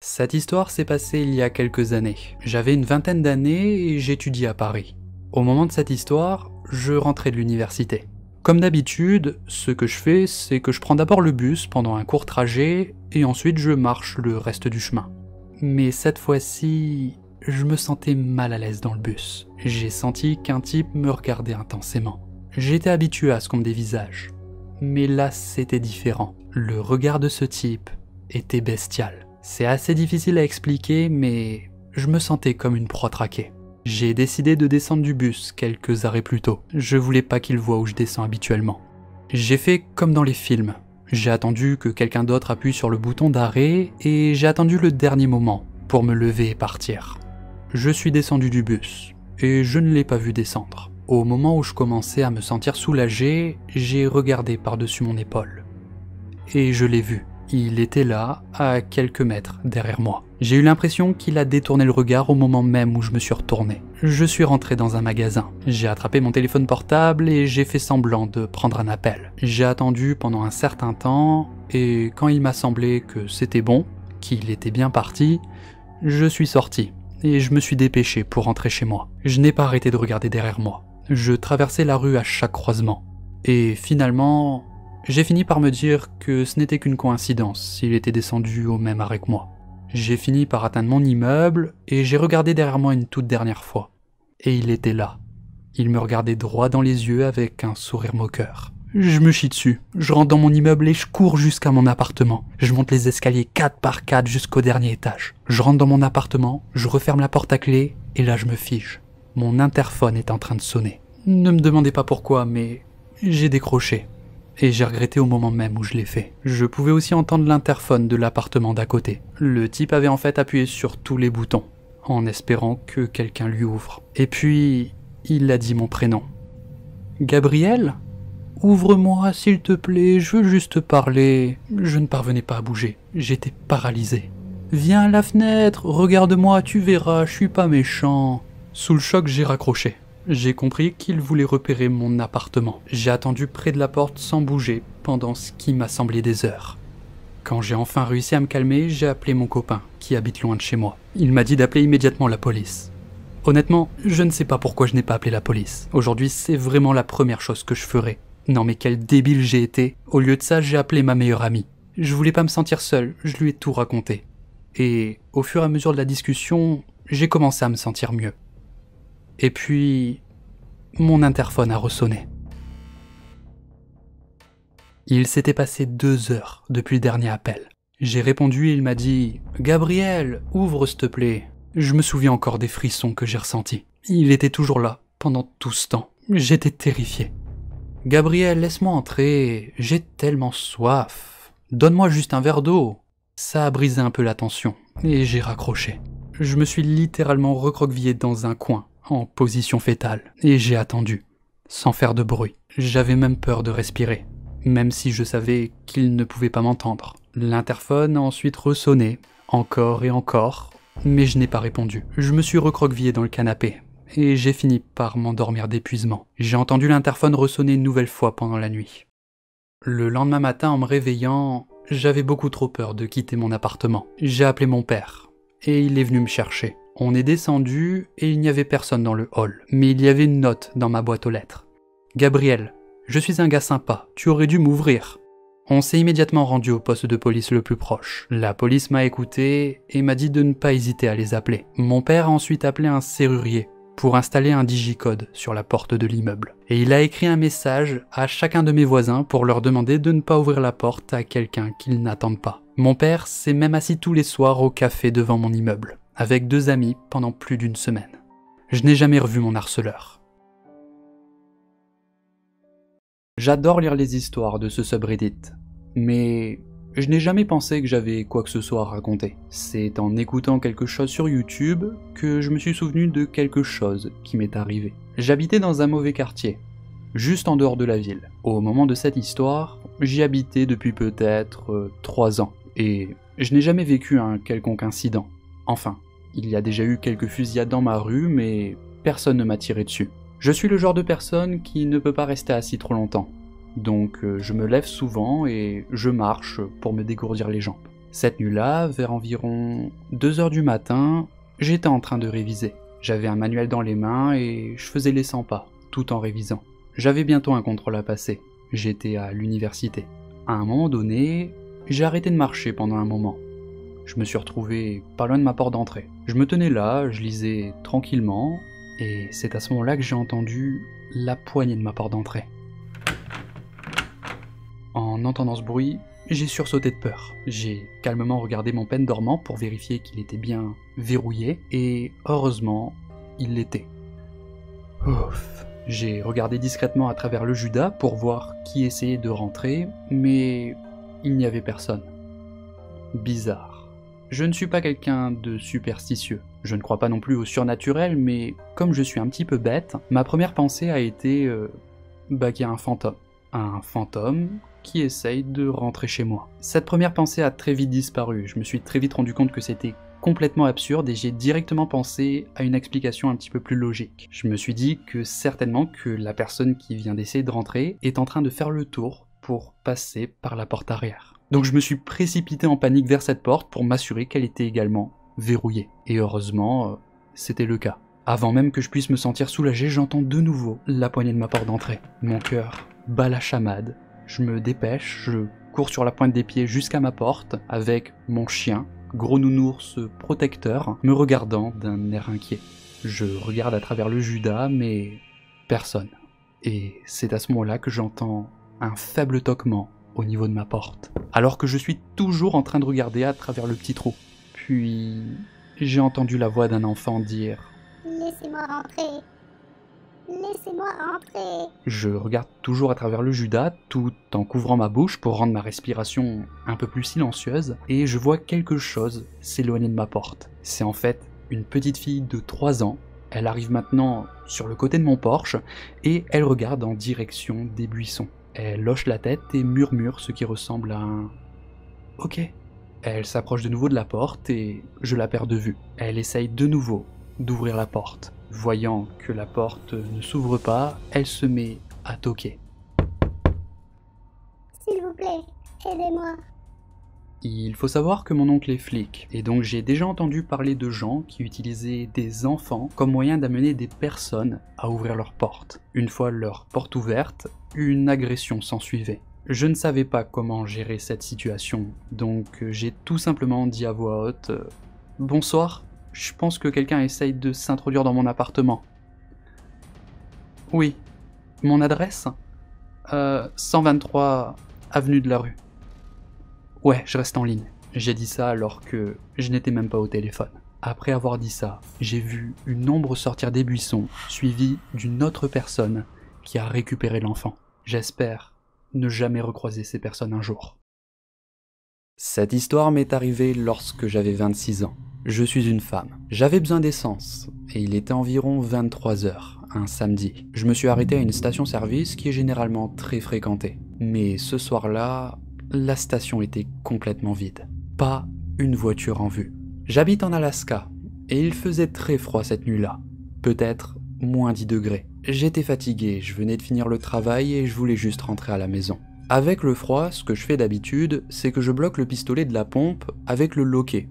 Cette histoire s'est passée il y a quelques années. J'avais une vingtaine d'années et j'étudiais à Paris. Au moment de cette histoire, je rentrais de l'université. Comme d'habitude, ce que je fais, c'est que je prends d'abord le bus pendant un court trajet et ensuite je marche le reste du chemin. Mais cette fois-ci, je me sentais mal à l'aise dans le bus. J'ai senti qu'un type me regardait intensément. J'étais habitué à ce qu'on me dévisage. Mais là, c'était différent. Le regard de ce type était bestial. C'est assez difficile à expliquer, mais je me sentais comme une proie traquée. J'ai décidé de descendre du bus quelques arrêts plus tôt. Je voulais pas qu'il voie où je descends habituellement. J'ai fait comme dans les films. J'ai attendu que quelqu'un d'autre appuie sur le bouton d'arrêt et j'ai attendu le dernier moment pour me lever et partir. Je suis descendu du bus et je ne l'ai pas vu descendre. Au moment où je commençais à me sentir soulagé, j'ai regardé par-dessus mon épaule. Et je l'ai vu. Il était là, à quelques mètres derrière moi. J'ai eu l'impression qu'il a détourné le regard au moment même où je me suis retourné. Je suis rentré dans un magasin. J'ai attrapé mon téléphone portable et j'ai fait semblant de prendre un appel. J'ai attendu pendant un certain temps et quand il m'a semblé que c'était bon, qu'il était bien parti, je suis sorti et je me suis dépêché pour rentrer chez moi. Je n'ai pas arrêté de regarder derrière moi. Je traversais la rue à chaque croisement. Et finalement, j'ai fini par me dire que ce n'était qu'une coïncidence s'il était descendu au même arrêt que moi. J'ai fini par atteindre mon immeuble et j'ai regardé derrière moi une toute dernière fois. Et il était là. Il me regardait droit dans les yeux avec un sourire moqueur. Je me chie dessus. Je rentre dans mon immeuble et je cours jusqu'à mon appartement. Je monte les escaliers 4 par 4 jusqu'au dernier étage. Je rentre dans mon appartement, je referme la porte à clé et là je me fige. Mon interphone est en train de sonner. Ne me demandez pas pourquoi, mais j'ai décroché. Et j'ai regretté au moment même où je l'ai fait. Je pouvais aussi entendre l'interphone de l'appartement d'à côté. Le type avait en fait appuyé sur tous les boutons, en espérant que quelqu'un lui ouvre. Et puis, il a dit mon prénom. Gabriel ? Ouvre-moi, s'il te plaît, je veux juste parler. Je ne parvenais pas à bouger, j'étais paralysé. Viens à la fenêtre, regarde-moi, tu verras, je suis pas méchant. Sous le choc, j'ai raccroché. J'ai compris qu'il voulait repérer mon appartement. J'ai attendu près de la porte sans bouger pendant ce qui m'a semblé des heures. Quand j'ai enfin réussi à me calmer, j'ai appelé mon copain, qui habite loin de chez moi. Il m'a dit d'appeler immédiatement la police. Honnêtement, je ne sais pas pourquoi je n'ai pas appelé la police. Aujourd'hui, c'est vraiment la première chose que je ferais. Non mais quel débile j'ai été. Au lieu de ça, j'ai appelé ma meilleure amie. Je voulais pas me sentir seul, je lui ai tout raconté. Et au fur et à mesure de la discussion, j'ai commencé à me sentir mieux. Et puis, mon interphone a ressonné. Il s'était passé 2 heures depuis le dernier appel. J'ai répondu et il m'a dit « Gabriel, ouvre s'il te plaît ». Je me souviens encore des frissons que j'ai ressentis. Il était toujours là, pendant tout ce temps. J'étais terrifié. « Gabriel, laisse-moi entrer, j'ai tellement soif. Donne-moi juste un verre d'eau ». Ça a brisé un peu la tension, et j'ai raccroché. Je me suis littéralement recroquevillé dans un coin, en position fétale, et j'ai attendu, sans faire de bruit. J'avais même peur de respirer, même si je savais qu'il ne pouvait pas m'entendre. L'interphone a ensuite ressonné, encore et encore, mais je n'ai pas répondu. Je me suis recroquevillé dans le canapé, et j'ai fini par m'endormir d'épuisement. J'ai entendu l'interphone ressonner une nouvelle fois pendant la nuit. Le lendemain matin, en me réveillant, j'avais beaucoup trop peur de quitter mon appartement. J'ai appelé mon père, et il est venu me chercher. On est descendu et il n'y avait personne dans le hall, mais il y avait une note dans ma boîte aux lettres. « Gabriel, je suis un gars sympa, tu aurais dû m'ouvrir. » On s'est immédiatement rendu au poste de police le plus proche. La police m'a écouté et m'a dit de ne pas hésiter à les appeler. Mon père a ensuite appelé un serrurier pour installer un digicode sur la porte de l'immeuble. Et il a écrit un message à chacun de mes voisins pour leur demander de ne pas ouvrir la porte à quelqu'un qu'ils n'attendent pas. Mon père s'est même assis tous les soirs au café devant mon immeuble, avec 2 amis pendant plus d'1 semaine. Je n'ai jamais revu mon harceleur. J'adore lire les histoires de ce subreddit, mais je n'ai jamais pensé que j'avais quoi que ce soit à raconter. C'est en écoutant quelque chose sur YouTube que je me suis souvenu de quelque chose qui m'est arrivé. J'habitais dans un mauvais quartier, juste en dehors de la ville. Au moment de cette histoire, j'y habitais depuis peut-être 3 ans, et je n'ai jamais vécu un quelconque incident. Enfin, il y a déjà eu quelques fusillades dans ma rue, mais personne ne m'a tiré dessus. Je suis le genre de personne qui ne peut pas rester assis trop longtemps. Donc je me lève souvent et je marche pour me dégourdir les jambes. Cette nuit-là, vers environ 2 heures du matin, j'étais en train de réviser. J'avais un manuel dans les mains et je faisais les 100 pas, tout en révisant. J'avais bientôt un contrôle à passer. J'étais à l'université. À un moment donné, j'ai arrêté de marcher pendant un moment. Je me suis retrouvé pas loin de ma porte d'entrée. Je me tenais là, je lisais tranquillement, et c'est à ce moment-là que j'ai entendu la poignée de ma porte d'entrée. En entendant ce bruit, j'ai sursauté de peur. J'ai calmement regardé mon pen dormant pour vérifier qu'il était bien verrouillé, et heureusement, il l'était. Ouf. J'ai regardé discrètement à travers le Judas pour voir qui essayait de rentrer, mais il n'y avait personne. Bizarre. Je ne suis pas quelqu'un de superstitieux. Je ne crois pas non plus au surnaturel, mais comme je suis un petit peu bête, ma première pensée a été qu'il y a un fantôme. Un fantôme qui essaye de rentrer chez moi. Cette première pensée a très vite disparu. Je me suis très vite rendu compte que c'était complètement absurde et j'ai directement pensé à une explication un petit peu plus logique. Je me suis dit que certainement que la personne qui vient d'essayer de rentrer est en train de faire le tour pour passer par la porte arrière. Donc je me suis précipité en panique vers cette porte pour m'assurer qu'elle était également verrouillée. Et heureusement, c'était le cas. Avant même que je puisse me sentir soulagé, j'entends de nouveau la poignée de ma porte d'entrée. Mon cœur bat la chamade. Je me dépêche, je cours sur la pointe des pieds jusqu'à ma porte avec mon chien, gros nounours protecteur, me regardant d'un air inquiet. Je regarde à travers le Judas, mais personne. Et c'est à ce moment-là que j'entends un faible toquement au niveau de ma porte, alors que je suis toujours en train de regarder à travers le petit trou. Puis, j'ai entendu la voix d'un enfant dire « Laissez-moi rentrer ! Laissez-moi rentrer !» Je regarde toujours à travers le Judas, tout en couvrant ma bouche pour rendre ma respiration un peu plus silencieuse, et je vois quelque chose s'éloigner de ma porte. C'est en fait une petite fille de 3 ans. Elle arrive maintenant sur le côté de mon porche, et elle regarde en direction des buissons. Elle hoche la tête et murmure ce qui ressemble à un « Ok ». Elle s'approche de nouveau de la porte et je la perds de vue. Elle essaye de nouveau d'ouvrir la porte. Voyant que la porte ne s'ouvre pas, elle se met à toquer. « S'il vous plaît, aidez-moi ». Il faut savoir que mon oncle est flic, et donc j'ai déjà entendu parler de gens qui utilisaient des enfants comme moyen d'amener des personnes à ouvrir leur porte. Une fois leur porte ouverte, une agression s'ensuivait. Je ne savais pas comment gérer cette situation, donc j'ai tout simplement dit à voix haute « Bonsoir, je pense que quelqu'un essaye de s'introduire dans mon appartement. » « Oui, mon adresse 123 avenue de la Rue. » « Ouais, je reste en ligne. » J'ai dit ça alors que je n'étais même pas au téléphone. Après avoir dit ça, j'ai vu une ombre sortir des buissons, suivie d'une autre personne qui a récupéré l'enfant. J'espère ne jamais recroiser ces personnes un jour. Cette histoire m'est arrivée lorsque j'avais 26 ans. Je suis une femme. J'avais besoin d'essence, et il était environ 23 heures, un samedi. Je me suis arrêté à une station-service qui est généralement très fréquentée. Mais ce soir-là, la station était complètement vide. Pas une voiture en vue. J'habite en Alaska, et il faisait très froid cette nuit-là. Peut-être moins 10 degrés. J'étais fatigué, je venais de finir le travail et je voulais juste rentrer à la maison. Avec le froid, ce que je fais d'habitude, c'est que je bloque le pistolet de la pompe avec le loquet.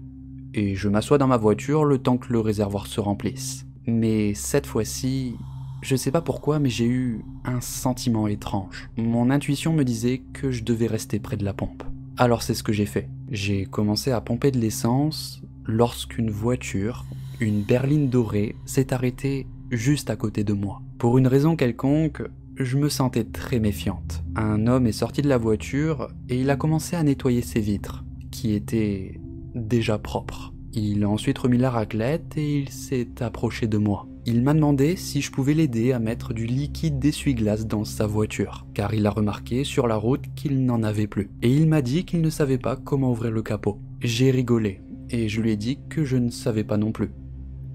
Et je m'assois dans ma voiture le temps que le réservoir se remplisse. Mais cette fois-ci, je sais pas pourquoi, mais j'ai eu un sentiment étrange. Mon intuition me disait que je devais rester près de la pompe. Alors c'est ce que j'ai fait. J'ai commencé à pomper de l'essence lorsqu'une voiture, une berline dorée, s'est arrêtée juste à côté de moi. Pour une raison quelconque, je me sentais très méfiante. Un homme est sorti de la voiture et il a commencé à nettoyer ses vitres, qui étaient déjà propres. Il a ensuite remis la raclette et il s'est approché de moi. Il m'a demandé si je pouvais l'aider à mettre du liquide d'essuie-glace dans sa voiture, car il a remarqué sur la route qu'il n'en avait plus. Et il m'a dit qu'il ne savait pas comment ouvrir le capot. J'ai rigolé, et je lui ai dit que je ne savais pas non plus.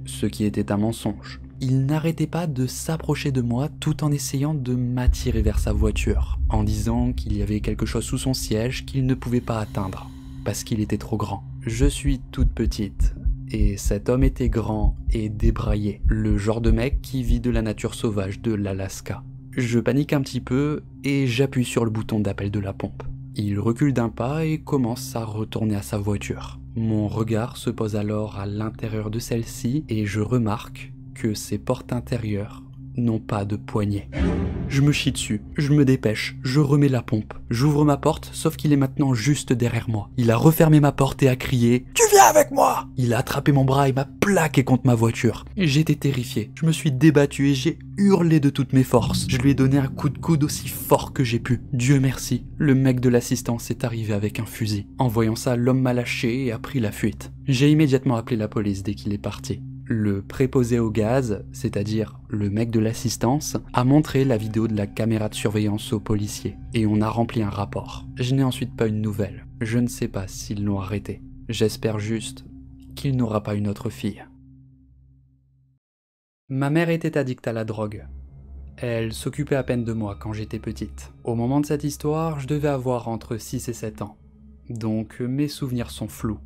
Ce qui était un mensonge. Il n'arrêtait pas de s'approcher de moi tout en essayant de m'attirer vers sa voiture, en disant qu'il y avait quelque chose sous son siège qu'il ne pouvait pas atteindre, parce qu'il était trop grand. Je suis toute petite, et cet homme était grand et débraillé, le genre de mec qui vit de la nature sauvage de l'Alaska. Je panique un petit peu et j'appuie sur le bouton d'appel de la pompe. Il recule d'un pas et commence à retourner à sa voiture. Mon regard se pose alors à l'intérieur de celle-ci et je remarque que ses portes intérieures n'ont pas de poignée. Je me chie dessus, je me dépêche, je remets la pompe. J'ouvre ma porte, sauf qu'il est maintenant juste derrière moi. Il a refermé ma porte et a crié « Tu viens avec moi !» Il a attrapé mon bras et m'a plaqué contre ma voiture. J'étais terrifié, je me suis débattu et j'ai hurlé de toutes mes forces. Je lui ai donné un coup de coude aussi fort que j'ai pu. Dieu merci, le mec de l'assistance est arrivé avec un fusil. En voyant ça, l'homme m'a lâché et a pris la fuite. J'ai immédiatement appelé la police dès qu'il est parti. Le préposé au gaz, c'est-à-dire le mec de l'assistance, a montré la vidéo de la caméra de surveillance aux policiers et on a rempli un rapport. Je n'ai ensuite pas une nouvelle. Je ne sais pas s'ils l'ont arrêté. J'espère juste qu'il n'aura pas une autre fille. Ma mère était addicte à la drogue. Elle s'occupait à peine de moi quand j'étais petite. Au moment de cette histoire, je devais avoir entre 6 et 7 ans. Donc mes souvenirs sont flous,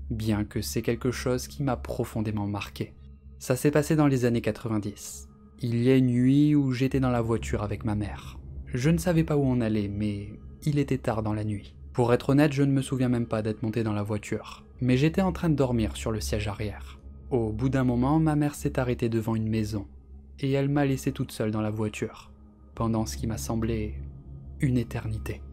bien que c'est quelque chose qui m'a profondément marqué. Ça s'est passé dans les années 90. Il y a une nuit où j'étais dans la voiture avec ma mère. Je ne savais pas où on allait, mais il était tard dans la nuit. Pour être honnête, je ne me souviens même pas d'être monté dans la voiture, mais j'étais en train de dormir sur le siège arrière. Au bout d'un moment, ma mère s'est arrêtée devant une maison, et elle m'a laissé toute seule dans la voiture, pendant ce qui m'a semblé une éternité.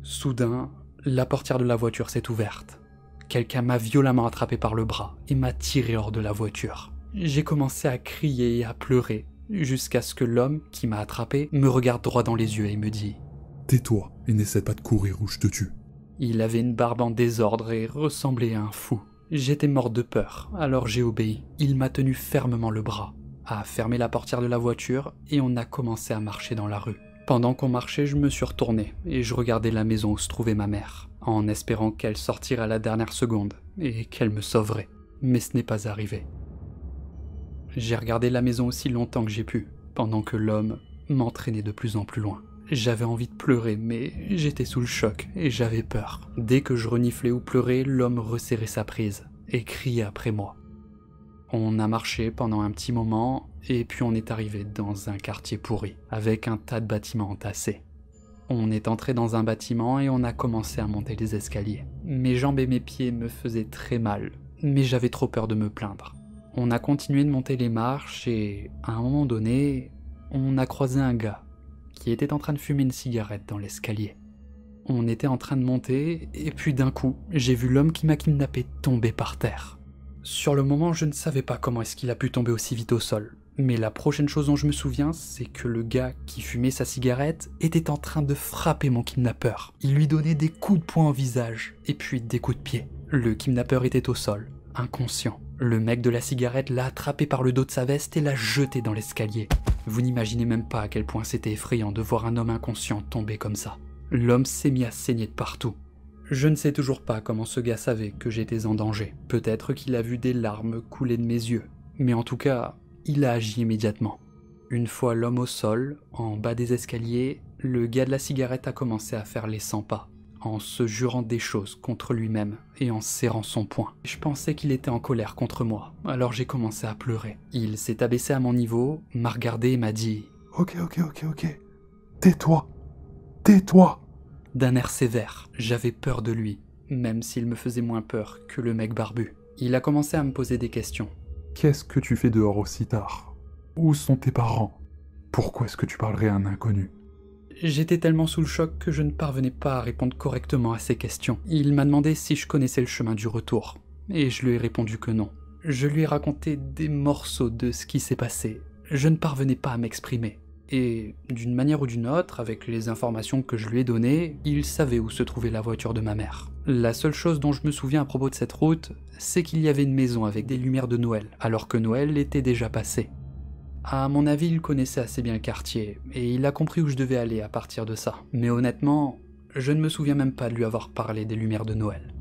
Soudain, la portière de la voiture s'est ouverte. Quelqu'un m'a violemment attrapé par le bras et m'a tiré hors de la voiture. J'ai commencé à crier et à pleurer, jusqu'à ce que l'homme qui m'a attrapé me regarde droit dans les yeux et me dit « Tais-toi et n'essaie pas de courir ou je te tue. » Il avait une barbe en désordre et ressemblait à un fou. J'étais mort de peur, alors j'ai obéi. Il m'a tenu fermement le bras, a fermé la portière de la voiture et on a commencé à marcher dans la rue. Pendant qu'on marchait, je me suis retourné et je regardais la maison où se trouvait ma mère, en espérant qu'elle sortirait à la dernière seconde et qu'elle me sauverait. Mais ce n'est pas arrivé. J'ai regardé la maison aussi longtemps que j'ai pu, pendant que l'homme m'entraînait de plus en plus loin. J'avais envie de pleurer, mais j'étais sous le choc et j'avais peur. Dès que je reniflais ou pleurais, l'homme resserrait sa prise et criait après moi. On a marché pendant un petit moment et puis on est arrivé dans un quartier pourri, avec un tas de bâtiments entassés. On est entré dans un bâtiment et on a commencé à monter les escaliers. Mes jambes et mes pieds me faisaient très mal, mais j'avais trop peur de me plaindre. On a continué de monter les marches et, à un moment donné, on a croisé un gars qui était en train de fumer une cigarette dans l'escalier. On était en train de monter et puis d'un coup, j'ai vu l'homme qui m'a kidnappé tomber par terre. Sur le moment, je ne savais pas comment est-ce qu'il a pu tomber aussi vite au sol. Mais la prochaine chose dont je me souviens, c'est que le gars qui fumait sa cigarette était en train de frapper mon kidnappeur. Il lui donnait des coups de poing au visage, et puis des coups de pied. Le kidnappeur était au sol, inconscient. Le mec de la cigarette l'a attrapé par le dos de sa veste et l'a jeté dans l'escalier. Vous n'imaginez même pas à quel point c'était effrayant de voir un homme inconscient tomber comme ça. L'homme s'est mis à saigner de partout. Je ne sais toujours pas comment ce gars savait que j'étais en danger. Peut-être qu'il a vu des larmes couler de mes yeux. Mais en tout cas, il a agi immédiatement. Une fois l'homme au sol, en bas des escaliers, le gars de la cigarette a commencé à faire les 100 pas, en se jurant des choses contre lui-même et en serrant son poing. Je pensais qu'il était en colère contre moi, alors j'ai commencé à pleurer. Il s'est abaissé à mon niveau, m'a regardé et m'a dit « Ok. Tais-toi. Tais-toi. » D'un air sévère, j'avais peur de lui, même s'il me faisait moins peur que le mec barbu. Il a commencé à me poser des questions. Qu'est-ce que tu fais dehors aussi tard? Où sont tes parents? Pourquoi est-ce que tu parlerais à un inconnu? J'étais tellement sous le choc que je ne parvenais pas à répondre correctement à ses questions. Il m'a demandé si je connaissais le chemin du retour, et je lui ai répondu que non. Je lui ai raconté des morceaux de ce qui s'est passé. Je ne parvenais pas à m'exprimer. Et d'une manière ou d'une autre, avec les informations que je lui ai données, il savait où se trouvait la voiture de ma mère. La seule chose dont je me souviens à propos de cette route, c'est qu'il y avait une maison avec des lumières de Noël, alors que Noël était déjà passé. À mon avis, il connaissait assez bien le quartier, et il a compris où je devais aller à partir de ça. Mais honnêtement, je ne me souviens même pas de lui avoir parlé des lumières de Noël.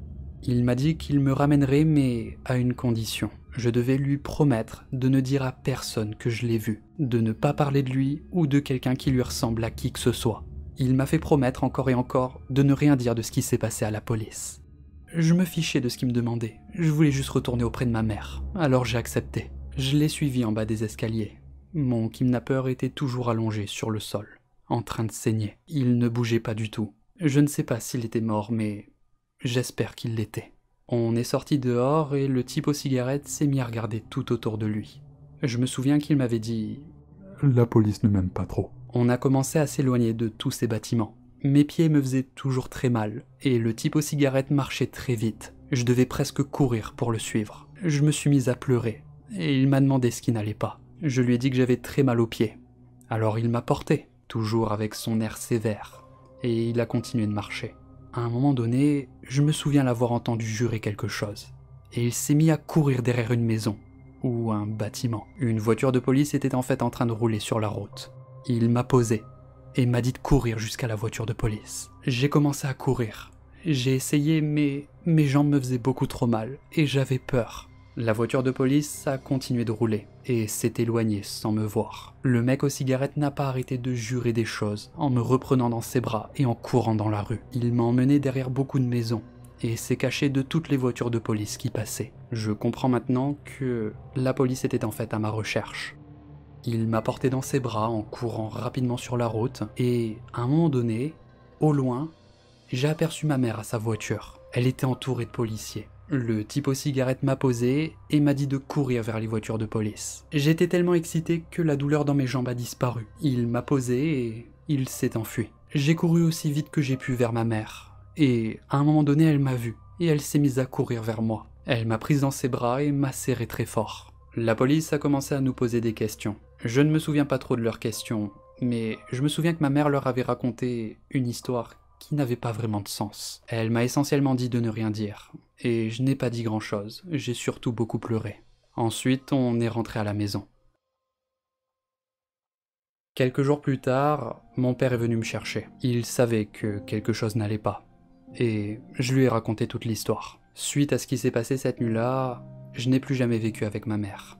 Il m'a dit qu'il me ramènerait, mais à une condition. Je devais lui promettre de ne dire à personne que je l'ai vu, de ne pas parler de lui ou de quelqu'un qui lui ressemble à qui que ce soit. Il m'a fait promettre encore et encore de ne rien dire de ce qui s'est passé à la police. Je me fichais de ce qu'il me demandait, je voulais juste retourner auprès de ma mère, alors j'ai accepté. Je l'ai suivi en bas des escaliers. Mon kidnappeur était toujours allongé sur le sol, en train de saigner. Il ne bougeait pas du tout. Je ne sais pas s'il était mort, mais j'espère qu'il l'était. On est sorti dehors et le type aux cigarettes s'est mis à regarder tout autour de lui. Je me souviens qu'il m'avait dit « La police ne m'aime pas trop. » On a commencé à s'éloigner de tous ces bâtiments. Mes pieds me faisaient toujours très mal, et le type aux cigarettes marchait très vite. Je devais presque courir pour le suivre. Je me suis mise à pleurer, et il m'a demandé ce qui n'allait pas. Je lui ai dit que j'avais très mal aux pieds. Alors il m'a porté, toujours avec son air sévère, et il a continué de marcher. À un moment donné, je me souviens l'avoir entendu jurer quelque chose, et il s'est mis à courir derrière une maison, ou un bâtiment. Une voiture de police était en fait en train de rouler sur la route. Il m'a posé, et m'a dit de courir jusqu'à la voiture de police. J'ai commencé à courir. J'ai essayé, mais mes jambes me faisaient beaucoup trop mal, et j'avais peur. La voiture de police a continué de rouler, et s'est éloignée sans me voir. Le mec aux cigarettes n'a pas arrêté de jurer des choses, en me reprenant dans ses bras et en courant dans la rue. Il m'a emmené derrière beaucoup de maisons, et s'est caché de toutes les voitures de police qui passaient. Je comprends maintenant que la police était en fait à ma recherche. Il m'a porté dans ses bras en courant rapidement sur la route, et à un moment donné, au loin, j'ai aperçu ma mère à sa voiture. Elle était entourée de policiers. Le type aux cigarettes m'a posé et m'a dit de courir vers les voitures de police. J'étais tellement excité que la douleur dans mes jambes a disparu. Il m'a posé et il s'est enfui. J'ai couru aussi vite que j'ai pu vers ma mère. Et à un moment donné, elle m'a vu et elle s'est mise à courir vers moi. Elle m'a prise dans ses bras et m'a serré très fort. La police a commencé à nous poser des questions. Je ne me souviens pas trop de leurs questions, mais je me souviens que ma mère leur avait raconté une histoire qui n'avait pas vraiment de sens. Elle m'a essentiellement dit de ne rien dire, et je n'ai pas dit grand-chose, j'ai surtout beaucoup pleuré. Ensuite, on est rentré à la maison. Quelques jours plus tard, mon père est venu me chercher. Il savait que quelque chose n'allait pas, et je lui ai raconté toute l'histoire. Suite à ce qui s'est passé cette nuit-là, je n'ai plus jamais vécu avec ma mère.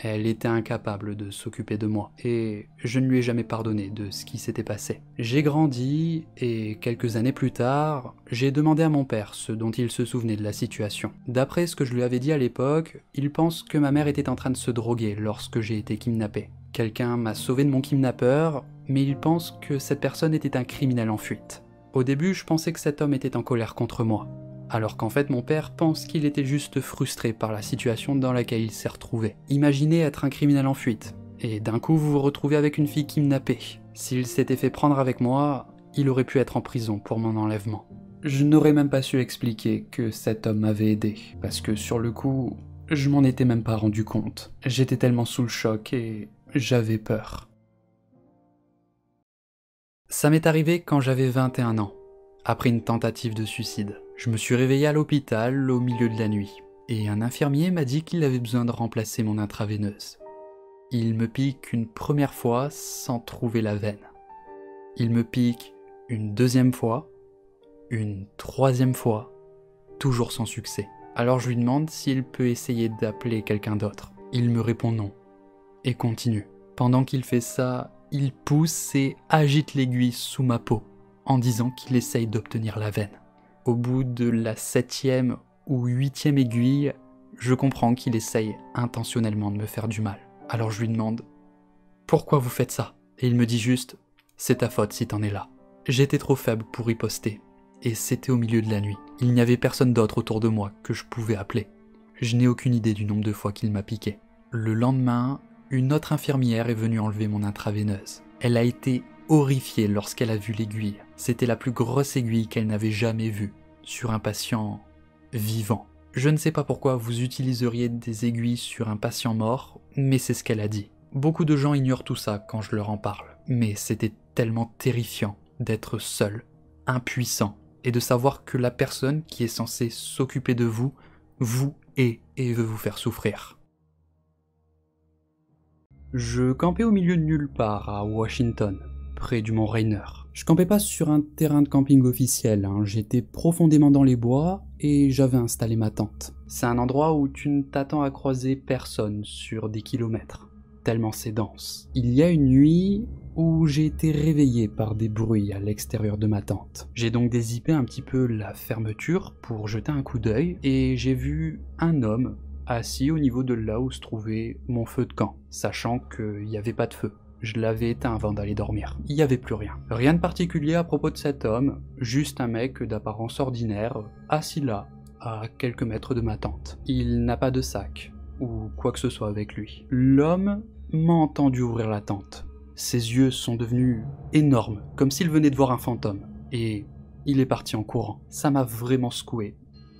Elle était incapable de s'occuper de moi, et je ne lui ai jamais pardonné de ce qui s'était passé. J'ai grandi, et quelques années plus tard, j'ai demandé à mon père ce dont il se souvenait de la situation. D'après ce que je lui avais dit à l'époque, il pense que ma mère était en train de se droguer lorsque j'ai été kidnappé. Quelqu'un m'a sauvé de mon kidnappeur, mais il pense que cette personne était un criminel en fuite. Au début, je pensais que cet homme était en colère contre moi, alors qu'en fait mon père pense qu'il était juste frustré par la situation dans laquelle il s'est retrouvé. Imaginez être un criminel en fuite, et d'un coup vous vous retrouvez avec une fille kidnappée. S'il s'était fait prendre avec moi, il aurait pu être en prison pour mon enlèvement. Je n'aurais même pas su expliquer que cet homme m'avait aidé, parce que sur le coup, je m'en étais même pas rendu compte. J'étais tellement sous le choc et j'avais peur. Ça m'est arrivé quand j'avais 21 ans, après une tentative de suicide. Je me suis réveillé à l'hôpital au milieu de la nuit, et un infirmier m'a dit qu'il avait besoin de remplacer mon intraveineuse. Il me pique une première fois sans trouver la veine. Il me pique une deuxième fois, une troisième fois, toujours sans succès. Alors je lui demande s'il peut essayer d'appeler quelqu'un d'autre. Il me répond non, et continue. Pendant qu'il fait ça, il pousse et agite l'aiguille sous ma peau, en disant qu'il essaye d'obtenir la veine. Au bout de la 7e ou 8e aiguille, je comprends qu'il essaye intentionnellement de me faire du mal. Alors je lui demande « Pourquoi vous faites ça ?» Et il me dit juste « C'est ta faute si t'en es là ». J'étais trop faible pour riposter, et c'était au milieu de la nuit. Il n'y avait personne d'autre autour de moi que je pouvais appeler. Je n'ai aucune idée du nombre de fois qu'il m'a piqué. Le lendemain, une autre infirmière est venue enlever mon intraveineuse. Elle a été horrifiée lorsqu'elle a vu l'aiguille. C'était la plus grosse aiguille qu'elle n'avait jamais vue sur un patient vivant. Je ne sais pas pourquoi vous utiliseriez des aiguilles sur un patient mort, mais c'est ce qu'elle a dit. Beaucoup de gens ignorent tout ça quand je leur en parle, mais c'était tellement terrifiant d'être seul, impuissant, et de savoir que la personne qui est censée s'occuper de vous, vous est et veut vous faire souffrir. Je campais au milieu de nulle part à Washington, près du mont Rainier. Je campais pas sur un terrain de camping officiel, j'étais profondément dans les bois et j'avais installé ma tente. C'est un endroit où tu ne t'attends à croiser personne sur des kilomètres, tellement c'est dense. Il y a une nuit où j'ai été réveillé par des bruits à l'extérieur de ma tente. J'ai donc dézippé un petit peu la fermeture pour jeter un coup d'œil et j'ai vu un homme assis au niveau de là où se trouvait mon feu de camp, sachant qu'il n'y avait pas de feu. Je l'avais éteint avant d'aller dormir. Il n'y avait plus rien. Rien de particulier à propos de cet homme, juste un mec d'apparence ordinaire, assis là, à quelques mètres de ma tente. Il n'a pas de sac, ou quoi que ce soit avec lui. L'homme m'a entendu ouvrir la tente. Ses yeux sont devenus énormes, comme s'il venait de voir un fantôme. Et il est parti en courant. Ça m'a vraiment secoué.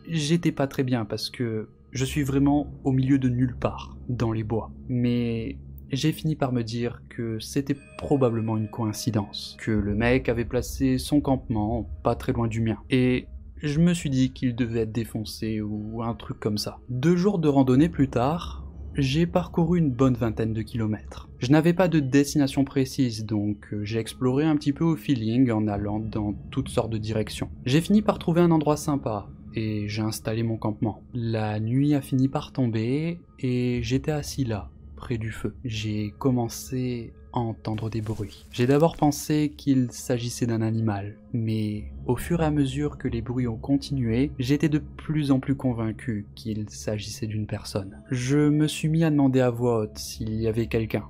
J'étais pas très bien parce que je suis vraiment au milieu de nulle part, dans les bois. Mais j'ai fini par me dire que c'était probablement une coïncidence, que le mec avait placé son campement pas très loin du mien, et je me suis dit qu'il devait être défoncé ou un truc comme ça. 2 jours de randonnée plus tard, j'ai parcouru une bonne vingtaine de kilomètres. Je n'avais pas de destination précise, donc j'ai exploré un petit peu au feeling en allant dans toutes sortes de directions. J'ai fini par trouver un endroit sympa, et j'ai installé mon campement. La nuit a fini par tomber, et j'étais assis là, près du feu. J'ai commencé à entendre des bruits. J'ai d'abord pensé qu'il s'agissait d'un animal, mais au fur et à mesure que les bruits ont continué, j'étais de plus en plus convaincu qu'il s'agissait d'une personne. Je me suis mis à demander à voix haute s'il y avait quelqu'un,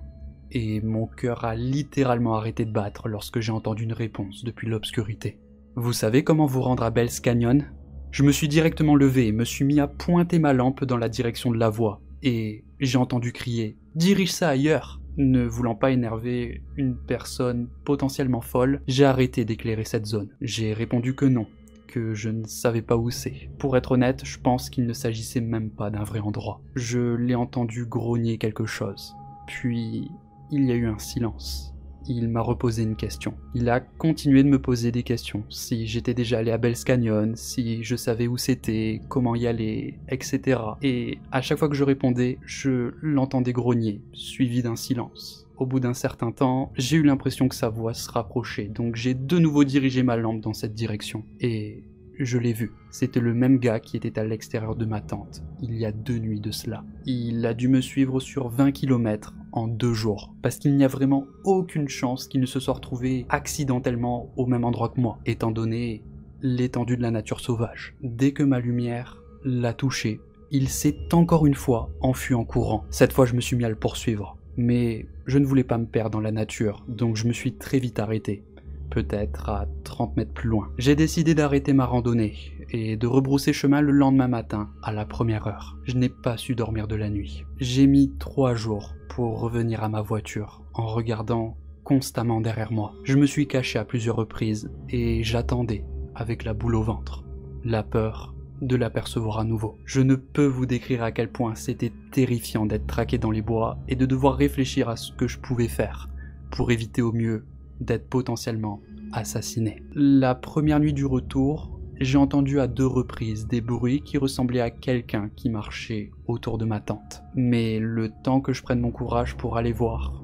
et mon cœur a littéralement arrêté de battre lorsque j'ai entendu une réponse depuis l'obscurité. Vous savez comment vous rendre à Bell's Canyon ? Je me suis directement levé et me suis mis à pointer ma lampe dans la direction de la voix, et j'ai entendu crier « Dirige ça ailleurs !» Ne voulant pas énerver une personne potentiellement folle, j'ai arrêté d'éclairer cette zone. J'ai répondu que non, que je ne savais pas où c'est. Pour être honnête, je pense qu'il ne s'agissait même pas d'un vrai endroit. Je l'ai entendu grogner quelque chose. Puis, il y a eu un silence. Il m'a reposé une question. Il a continué de me poser des questions. Si j'étais déjà allé à Bell's Canyon, si je savais où c'était, comment y aller, etc. Et à chaque fois que je répondais, je l'entendais grogner, suivi d'un silence. Au bout d'un certain temps, j'ai eu l'impression que sa voix se rapprochait, donc j'ai de nouveau dirigé ma lampe dans cette direction. Et je l'ai vu. C'était le même gars qui était à l'extérieur de ma tente, il y a 2 nuits de cela. Il a dû me suivre sur 20 km en 2 jours, parce qu'il n'y a vraiment aucune chance qu'il ne se soit retrouvé accidentellement au même endroit que moi, étant donné l'étendue de la nature sauvage. Dès que ma lumière l'a touché, il s'est encore une fois enfui en courant. Cette fois, je me suis mis à le poursuivre. Mais je ne voulais pas me perdre dans la nature, donc je me suis très vite arrêté. Peut-être à 30 mètres plus loin. J'ai décidé d'arrêter ma randonnée et de rebrousser chemin le lendemain matin à la première heure. Je n'ai pas su dormir de la nuit. J'ai mis 3 jours pour revenir à ma voiture en regardant constamment derrière moi. Je me suis caché à plusieurs reprises et j'attendais avec la boule au ventre, la peur de l'apercevoir à nouveau. Je ne peux vous décrire à quel point c'était terrifiant d'être traqué dans les bois et de devoir réfléchir à ce que je pouvais faire pour éviter au mieux d'être potentiellement assassiné. La première nuit du retour, j'ai entendu à 2 reprises des bruits qui ressemblaient à quelqu'un qui marchait autour de ma tente. Mais le temps que je prenne mon courage pour aller voir,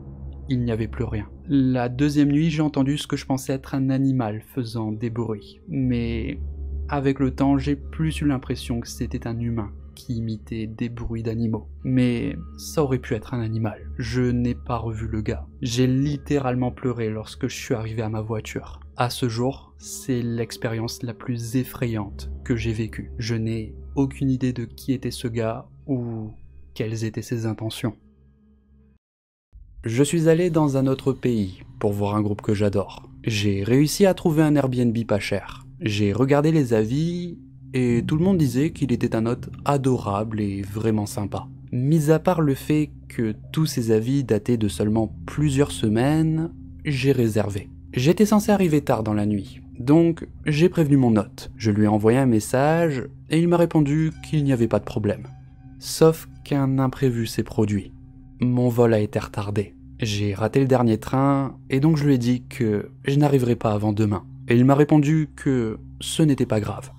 il n'y avait plus rien. La deuxième nuit, j'ai entendu ce que je pensais être un animal faisant des bruits. Mais avec le temps, j'ai plus eu l'impression que c'était un humain qui imitait des bruits d'animaux. Mais ça aurait pu être un animal. Je n'ai pas revu le gars. J'ai littéralement pleuré lorsque je suis arrivé à ma voiture. À ce jour, c'est l'expérience la plus effrayante que j'ai vécue. Je n'ai aucune idée de qui était ce gars ou quelles étaient ses intentions. Je suis allé dans un autre pays pour voir un groupe que j'adore. J'ai réussi à trouver un Airbnb pas cher. J'ai regardé les avis et tout le monde disait qu'il était un hôte adorable et vraiment sympa. Mis à part le fait que tous ces avis dataient de seulement plusieurs semaines, j'ai réservé. J'étais censé arriver tard dans la nuit, donc j'ai prévenu mon hôte. Je lui ai envoyé un message et il m'a répondu qu'il n'y avait pas de problème. Sauf qu'un imprévu s'est produit. Mon vol a été retardé. J'ai raté le dernier train et donc je lui ai dit que je n'arriverai pas avant demain. Et il m'a répondu que ce n'était pas grave.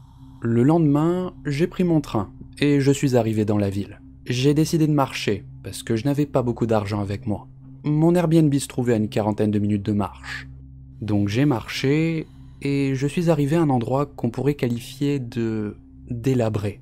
Le lendemain, j'ai pris mon train et je suis arrivé dans la ville. J'ai décidé de marcher parce que je n'avais pas beaucoup d'argent avec moi. Mon Airbnb se trouvait à une 40aine de minutes de marche. Donc j'ai marché et je suis arrivé à un endroit qu'on pourrait qualifier de délabré.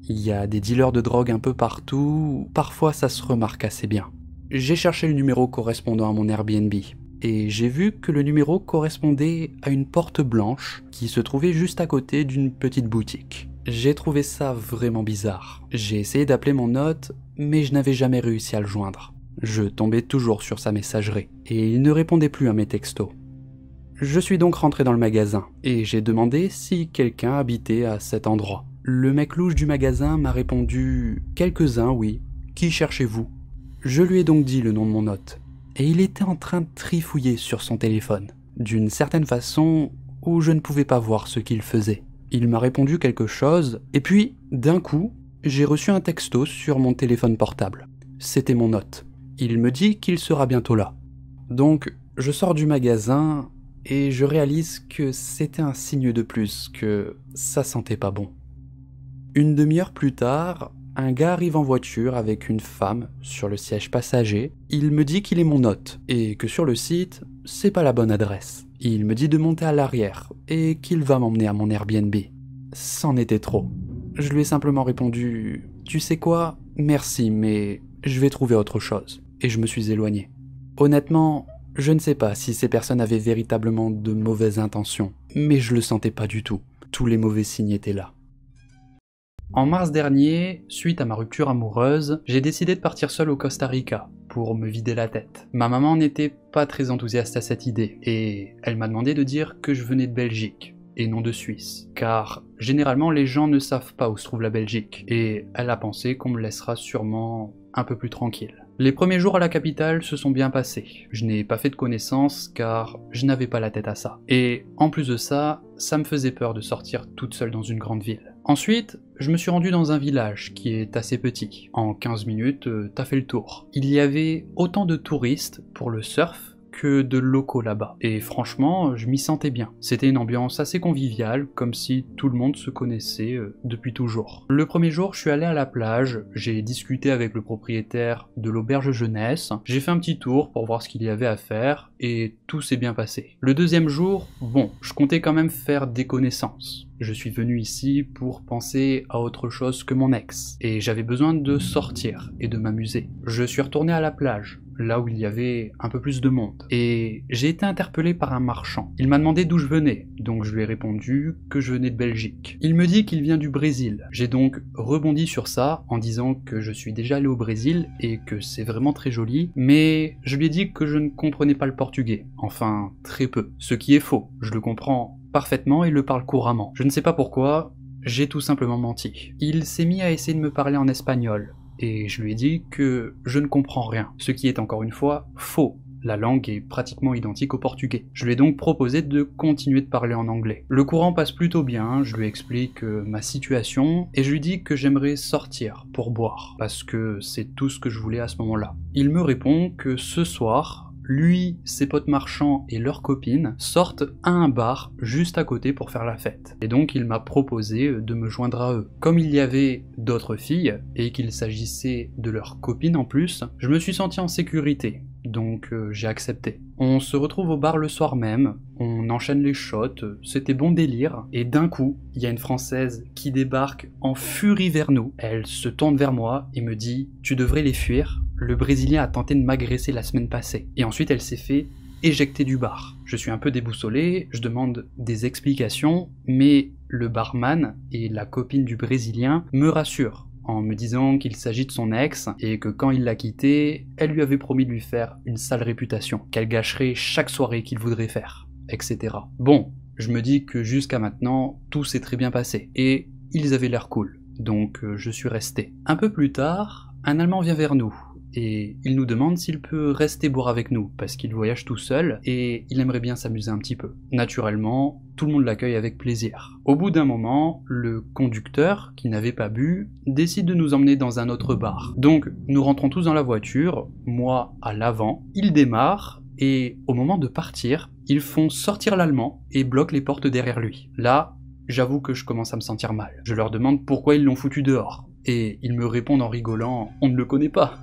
Il y a des dealers de drogue un peu partout, parfois ça se remarque assez bien. J'ai cherché le numéro correspondant à mon Airbnb. Et j'ai vu que le numéro correspondait à une porte blanche qui se trouvait juste à côté d'une petite boutique. J'ai trouvé ça vraiment bizarre. J'ai essayé d'appeler mon hôte, mais je n'avais jamais réussi à le joindre. Je tombais toujours sur sa messagerie, et il ne répondait plus à mes textos. Je suis donc rentré dans le magasin, et j'ai demandé si quelqu'un habitait à cet endroit. Le mec louche du magasin m'a répondu « Quelques-uns, oui. Qui cherchez-vous » Je lui ai donc dit le nom de mon hôte, et il était en train de trifouiller sur son téléphone, d'une certaine façon où je ne pouvais pas voir ce qu'il faisait. Il m'a répondu quelque chose, et puis, d'un coup, j'ai reçu un texto sur mon téléphone portable. C'était mon hôte. Il me dit qu'il sera bientôt là. Donc, je sors du magasin et je réalise que c'était un signe de plus, que ça sentait pas bon. Une demi-heure plus tard, un gars arrive en voiture avec une femme sur le siège passager. Il me dit qu'il est mon hôte et que sur le site, c'est pas la bonne adresse. Il me dit de monter à l'arrière et qu'il va m'emmener à mon Airbnb. C'en était trop. Je lui ai simplement répondu « Tu sais quoi ? Merci, mais je vais trouver autre chose. » Et je me suis éloigné. Honnêtement, je ne sais pas si ces personnes avaient véritablement de mauvaises intentions, mais je le sentais pas du tout. Tous les mauvais signes étaient là. En mars dernier, suite à ma rupture amoureuse, j'ai décidé de partir seul au Costa Rica pour me vider la tête. Ma maman n'était pas très enthousiaste à cette idée, et elle m'a demandé de dire que je venais de Belgique et non de Suisse, car généralement les gens ne savent pas où se trouve la Belgique, et elle a pensé qu'on me laissera sûrement un peu plus tranquille. Les premiers jours à la capitale se sont bien passés. Je n'ai pas fait de connaissances car je n'avais pas la tête à ça. Et en plus de ça, ça me faisait peur de sortir toute seule dans une grande ville. Ensuite, je me suis rendu dans un village qui est assez petit. En 15 minutes, t'as fait le tour. Il y avait autant de touristes pour le surf que de locaux là-bas. Et franchement, je m'y sentais bien. C'était une ambiance assez conviviale, comme si tout le monde se connaissait depuis toujours. Le premier jour, je suis allé à la plage, j'ai discuté avec le propriétaire de l'auberge jeunesse, j'ai fait un petit tour pour voir ce qu'il y avait à faire, et tout s'est bien passé. Le deuxième jour, bon, je comptais quand même faire des connaissances. Je suis venu ici pour penser à autre chose que mon ex, et j'avais besoin de sortir et de m'amuser. Je suis retourné à la plage, là où il y avait un peu plus de monde, et j'ai été interpellé par un marchand. Il m'a demandé d'où je venais, donc je lui ai répondu que je venais de Belgique. Il me dit qu'il vient du Brésil. J'ai donc rebondi sur ça en disant que je suis déjà allé au Brésil et que c'est vraiment très joli, mais je lui ai dit que je ne comprenais pas le portugais, enfin très peu, ce qui est faux, je le comprends parfaitement et le parle couramment. Je ne sais pas pourquoi, j'ai tout simplement menti. Il s'est mis à essayer de me parler en espagnol, et je lui ai dit que je ne comprends rien, ce qui est encore une fois faux. La langue est pratiquement identique au portugais. Je lui ai donc proposé de continuer de parler en anglais. Le courant passe plutôt bien, je lui explique ma situation, et je lui dis que j'aimerais sortir pour boire, parce que c'est tout ce que je voulais à ce moment-là. Il me répond que ce soir, lui, ses potes marchands et leurs copines sortent à un bar juste à côté pour faire la fête. Et donc il m'a proposé de me joindre à eux. Comme il y avait d'autres filles, et qu'il s'agissait de leurs copines en plus, je me suis senti en sécurité. Donc j'ai accepté. On se retrouve au bar le soir même, on enchaîne les shots, c'était bon délire, et d'un coup, il y a une Française qui débarque en furie vers nous. Elle se tourne vers moi et me dit « Tu devrais les fuir, le Brésilien a tenté de m'agresser la semaine passée. » Et ensuite elle s'est fait éjecter du bar. Je suis un peu déboussolé, je demande des explications, mais le barman et la copine du Brésilien me rassurent, en me disant qu'il s'agit de son ex, et que quand il l'a quitté, elle lui avait promis de lui faire une sale réputation, qu'elle gâcherait chaque soirée qu'il voudrait faire, etc. Bon, je me dis que jusqu'à maintenant, tout s'est très bien passé, et ils avaient l'air cool, donc je suis resté. Un peu plus tard, un Allemand vient vers nous, et il nous demande s'il peut rester boire avec nous, parce qu'il voyage tout seul, et il aimerait bien s'amuser un petit peu. Naturellement, tout le monde l'accueille avec plaisir. Au bout d'un moment, le conducteur, qui n'avait pas bu, décide de nous emmener dans un autre bar. Donc, nous rentrons tous dans la voiture, moi à l'avant, il démarre, et au moment de partir, ils font sortir l'Allemand et bloquent les portes derrière lui. Là, j'avoue que je commence à me sentir mal. Je leur demande pourquoi ils l'ont foutu dehors. Et ils me répondent en rigolant « On ne le connaît pas !»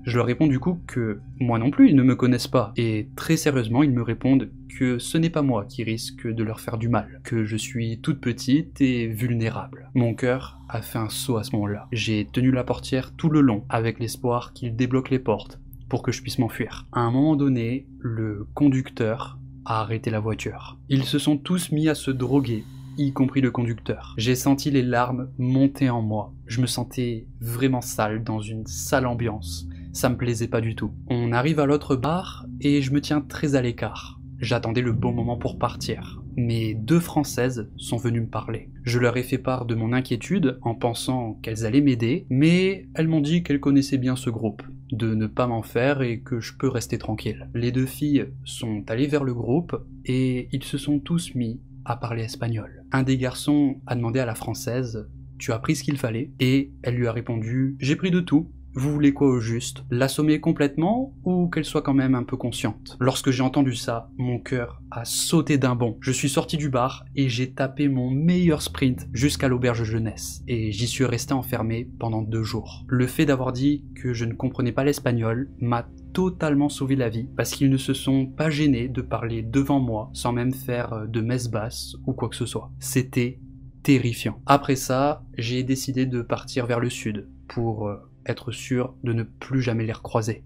Je leur réponds du coup que moi non plus ils ne me connaissent pas, et très sérieusement ils me répondent que ce n'est pas moi qui risque de leur faire du mal, que je suis toute petite et vulnérable. Mon cœur a fait un saut à ce moment-là. J'ai tenu la portière tout le long, avec l'espoir qu'ils débloquent les portes, pour que je puisse m'enfuir. À un moment donné, le conducteur a arrêté la voiture. Ils se sont tous mis à se droguer, y compris le conducteur. J'ai senti les larmes monter en moi. Je me sentais vraiment sale, dans une sale ambiance. Ça me plaisait pas du tout. On arrive à l'autre bar et je me tiens très à l'écart. J'attendais le bon moment pour partir. Mais 2 Françaises sont venues me parler. Je leur ai fait part de mon inquiétude en pensant qu'elles allaient m'aider, mais elles m'ont dit qu'elles connaissaient bien ce groupe, de ne pas m'en faire et que je peux rester tranquille. Les 2 filles sont allées vers le groupe et ils se sont tous mis à parler espagnol. Un des garçons a demandé à la Française « Tu as pris ce qu'il fallait ?» et elle lui a répondu « J'ai pris de tout. Vous voulez quoi au juste? L'assommer complètement ou qu'elle soit quand même un peu consciente ?» Lorsque j'ai entendu ça, mon cœur a sauté d'un bond. Je suis sorti du bar et j'ai tapé mon meilleur sprint jusqu'à l'auberge jeunesse. Et j'y suis resté enfermé pendant 2 jours. Le fait d'avoir dit que je ne comprenais pas l'espagnol m'a totalement sauvé la vie parce qu'ils ne se sont pas gênés de parler devant moi sans même faire de messe basse ou quoi que ce soit. C'était terrifiant. Après ça, j'ai décidé de partir vers le sud pour être sûr de ne plus jamais les recroiser.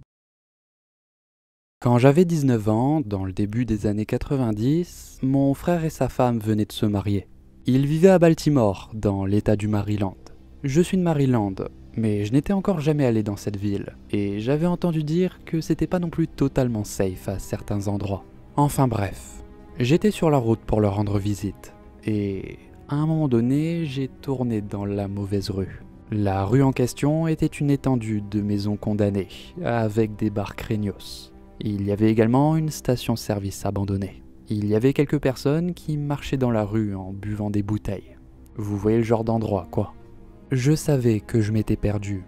Quand j'avais 19 ans, dans le début des années 90, mon frère et sa femme venaient de se marier. Ils vivaient à Baltimore, dans l'état du Maryland. Je suis de Maryland, mais je n'étais encore jamais allé dans cette ville, et j'avais entendu dire que c'était pas non plus totalement safe à certains endroits. Enfin bref, j'étais sur la route pour leur rendre visite, et à un moment donné, j'ai tourné dans la mauvaise rue. La rue en question était une étendue de maisons condamnées, avec des bars craignos. Il y avait également une station-service abandonnée. Il y avait quelques personnes qui marchaient dans la rue en buvant des bouteilles. Vous voyez le genre d'endroit, quoi. Je savais que je m'étais perdu,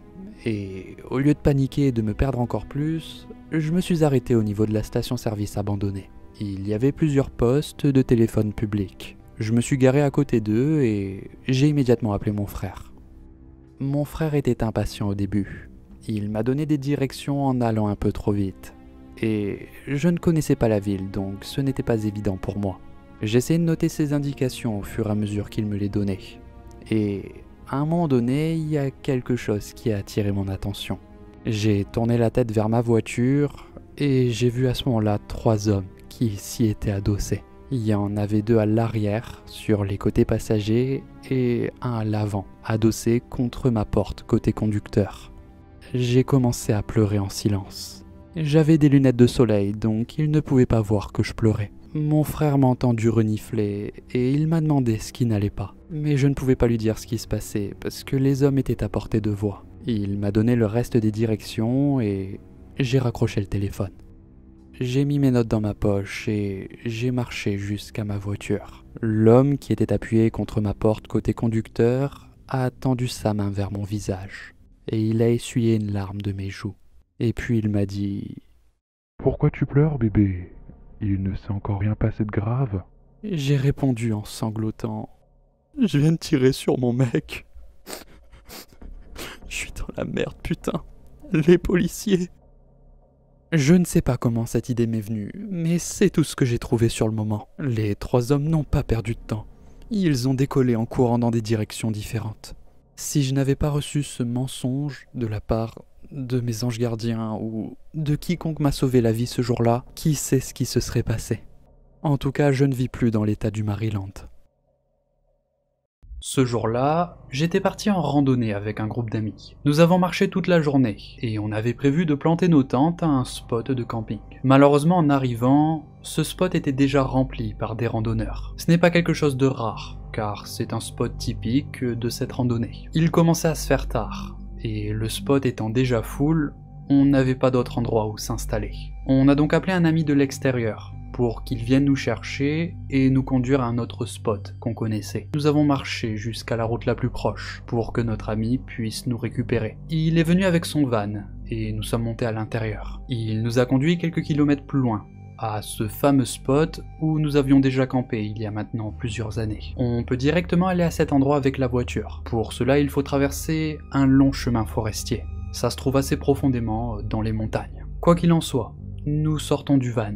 et au lieu de paniquer et de me perdre encore plus, je me suis arrêté au niveau de la station-service abandonnée. Il y avait plusieurs postes de téléphone public. Je me suis garé à côté d'eux et j'ai immédiatement appelé mon frère. Mon frère était impatient au début. Il m'a donné des directions en allant un peu trop vite. Et je ne connaissais pas la ville, donc ce n'était pas évident pour moi. J'essayais de noter ses indications au fur et à mesure qu'il me les donnait. Et à un moment donné, il y a quelque chose qui a attiré mon attention. J'ai tourné la tête vers ma voiture et j'ai vu à ce moment-là 3 hommes qui s'y étaient adossés. Il y en avait 2 à l'arrière, sur les côtés passagers, et un à l'avant, adossé contre ma porte côté conducteur. J'ai commencé à pleurer en silence. J'avais des lunettes de soleil, donc ils ne pouvaient pas voir que je pleurais. Mon frère m'a entendu renifler, et il m'a demandé ce qui n'allait pas. Mais je ne pouvais pas lui dire ce qui se passait, parce que les hommes étaient à portée de voix. Il m'a donné le reste des directions, et j'ai raccroché le téléphone. J'ai mis mes notes dans ma poche et j'ai marché jusqu'à ma voiture. L'homme qui était appuyé contre ma porte côté conducteur a tendu sa main vers mon visage et il a essuyé une larme de mes joues. Et puis il m'a dit « Pourquoi tu pleures, bébé? Il ne s'est encore rien passé de grave. » J'ai répondu en sanglotant « Je viens de tirer sur mon mec. Je suis dans la merde, putain. Les policiers. » Je ne sais pas comment cette idée m'est venue, mais c'est tout ce que j'ai trouvé sur le moment. Les 3 hommes n'ont pas perdu de temps. Ils ont décollé en courant dans des directions différentes. Si je n'avais pas reçu ce mensonge de la part de mes anges gardiens ou de quiconque m'a sauvé la vie ce jour-là, qui sait ce qui se serait passé? En tout cas, je ne vis plus dans l'état du Maryland. Ce jour-là, j'étais parti en randonnée avec un groupe d'amis. Nous avons marché toute la journée, et on avait prévu de planter nos tentes à un spot de camping. Malheureusement, en arrivant, ce spot était déjà rempli par des randonneurs. Ce n'est pas quelque chose de rare, car c'est un spot typique de cette randonnée. Il commençait à se faire tard, et le spot étant déjà full, on n'avait pas d'autre endroit où s'installer. On a donc appelé un ami de l'extérieur, pour qu'il vienne nous chercher et nous conduire à un autre spot qu'on connaissait. Nous avons marché jusqu'à la route la plus proche pour que notre ami puisse nous récupérer. Il est venu avec son van et nous sommes montés à l'intérieur. Il nous a conduit quelques kilomètres plus loin, à ce fameux spot où nous avions déjà campé il y a maintenant plusieurs années. On peut directement aller à cet endroit avec la voiture. Pour cela, il faut traverser un long chemin forestier. Ça se trouve assez profondément dans les montagnes. Quoi qu'il en soit, nous sortons du van.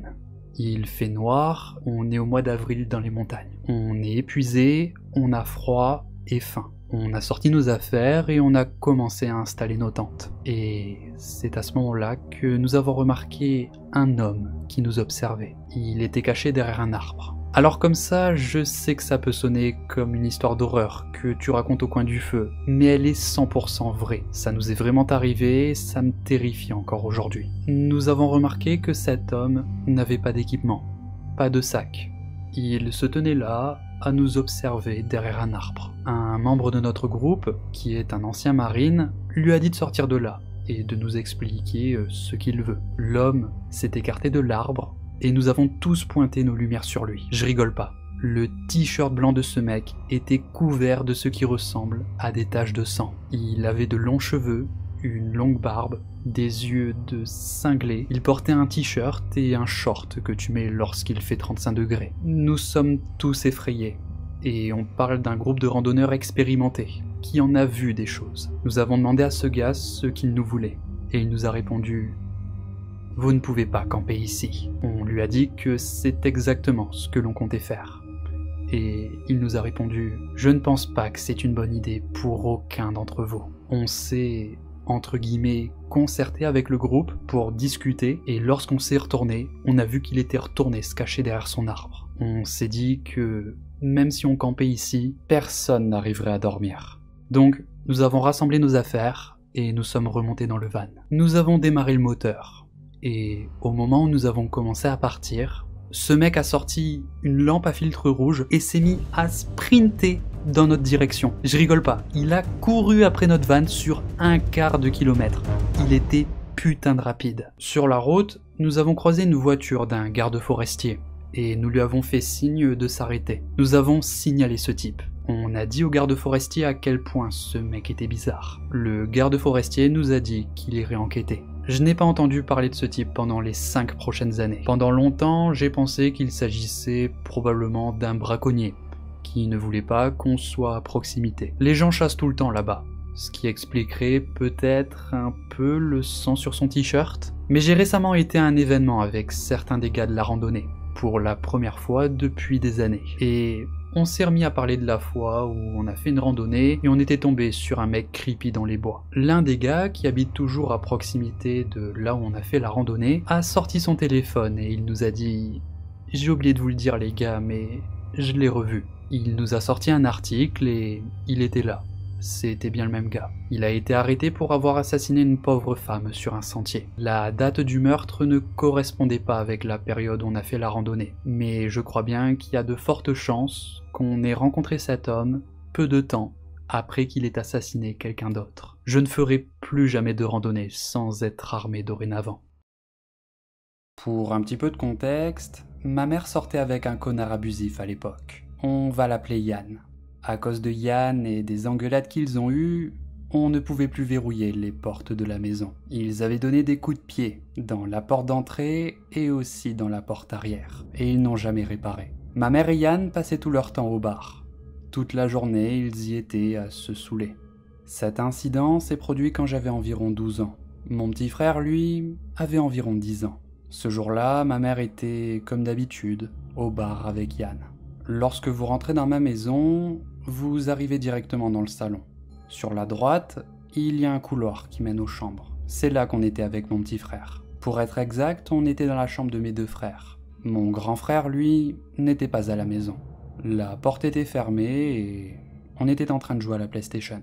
Il fait noir, on est au mois d'avril dans les montagnes. On est épuisé, on a froid et faim. On a sorti nos affaires et on a commencé à installer nos tentes. Et c'est à ce moment-là que nous avons remarqué un homme qui nous observait. Il était caché derrière un arbre. Alors comme ça, je sais que ça peut sonner comme une histoire d'horreur que tu racontes au coin du feu, mais elle est 100% vraie. Ça nous est vraiment arrivé, ça me terrifie encore aujourd'hui. Nous avons remarqué que cet homme n'avait pas d'équipement, pas de sac. Il se tenait là, à nous observer derrière un arbre. Un membre de notre groupe, qui est un ancien marine, lui a dit de sortir de là et de nous expliquer ce qu'il veut. L'homme s'est écarté de l'arbre et nous avons tous pointé nos lumières sur lui. Je rigole pas. Le t-shirt blanc de ce mec était couvert de ce qui ressemble à des taches de sang. Il avait de longs cheveux, une longue barbe, des yeux de cinglé. Il portait un t-shirt et un short que tu mets lorsqu'il fait 35 degrés. Nous sommes tous effrayés. Et on parle d'un groupe de randonneurs expérimentés, qui en a vu des choses. Nous avons demandé à ce gars ce qu'il nous voulait. Et il nous a répondu « Vous ne pouvez pas camper ici ». On lui a dit que c'est exactement ce que l'on comptait faire. Et il nous a répondu « Je ne pense pas que c'est une bonne idée pour aucun d'entre vous ». On s'est, entre guillemets, concerté avec le groupe pour discuter, et lorsqu'on s'est retourné, on a vu qu'il était retourné se cacher derrière son arbre. On s'est dit que, même si on campait ici, personne n'arriverait à dormir. Donc, nous avons rassemblé nos affaires, et nous sommes remontés dans le van. Nous avons démarré le moteur, et au moment où nous avons commencé à partir, ce mec a sorti une lampe à filtre rouge et s'est mis à sprinter dans notre direction. Je rigole pas, il a couru après notre van sur 1/4 de kilomètre. Il était putain de rapide. Sur la route, nous avons croisé une voiture d'un garde forestier et nous lui avons fait signe de s'arrêter. Nous avons signalé ce type. On a dit au garde forestier à quel point ce mec était bizarre. Le garde forestier nous a dit qu'il irait enquêter. Je n'ai pas entendu parler de ce type pendant les 5 prochaines années. Pendant longtemps, j'ai pensé qu'il s'agissait probablement d'un braconnier, qui ne voulait pas qu'on soit à proximité. Les gens chassent tout le temps là-bas, ce qui expliquerait peut-être un peu le sang sur son t-shirt. Mais j'ai récemment été à un événement avec certains des gars de la randonnée, pour la première fois depuis des années. Et on s'est remis à parler de la fois où on a fait une randonnée et on était tombé sur un mec creepy dans les bois. L'un des gars, qui habite toujours à proximité de là où on a fait la randonnée, a sorti son téléphone et il nous a dit « J'ai oublié de vous le dire les gars, mais je l'ai revu ». Il nous a sorti un article et il était là. C'était bien le même gars. Il a été arrêté pour avoir assassiné une pauvre femme sur un sentier. La date du meurtre ne correspondait pas avec la période où on a fait la randonnée, mais je crois bien qu'il y a de fortes chances qu'on ait rencontré cet homme peu de temps après qu'il ait assassiné quelqu'un d'autre. Je ne ferai plus jamais de randonnée sans être armé dorénavant. Pour un petit peu de contexte, ma mère sortait avec un connard abusif à l'époque. On va l'appeler Yann. À cause de Yann et des engueulades qu'ils ont eues, on ne pouvait plus verrouiller les portes de la maison. Ils avaient donné des coups de pied dans la porte d'entrée et aussi dans la porte arrière, et ils n'ont jamais réparé. Ma mère et Yann passaient tout leur temps au bar. Toute la journée, ils y étaient à se saouler. Cet incident s'est produit quand j'avais environ 12 ans. Mon petit frère, lui, avait environ 10 ans. Ce jour-là, ma mère était, comme d'habitude, au bar avec Yann. Lorsque vous rentrez dans ma maison, vous arrivez directement dans le salon. Sur la droite, il y a un couloir qui mène aux chambres. C'est là qu'on était avec mon petit frère. Pour être exact, on était dans la chambre de mes 2 frères. Mon grand frère, lui, n'était pas à la maison. La porte était fermée et on était en train de jouer à la PlayStation.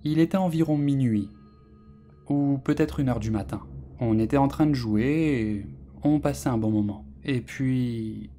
Il était environ minuit, ou peut-être 1h du matin. On était en train de jouer et on passait un bon moment. Et puis,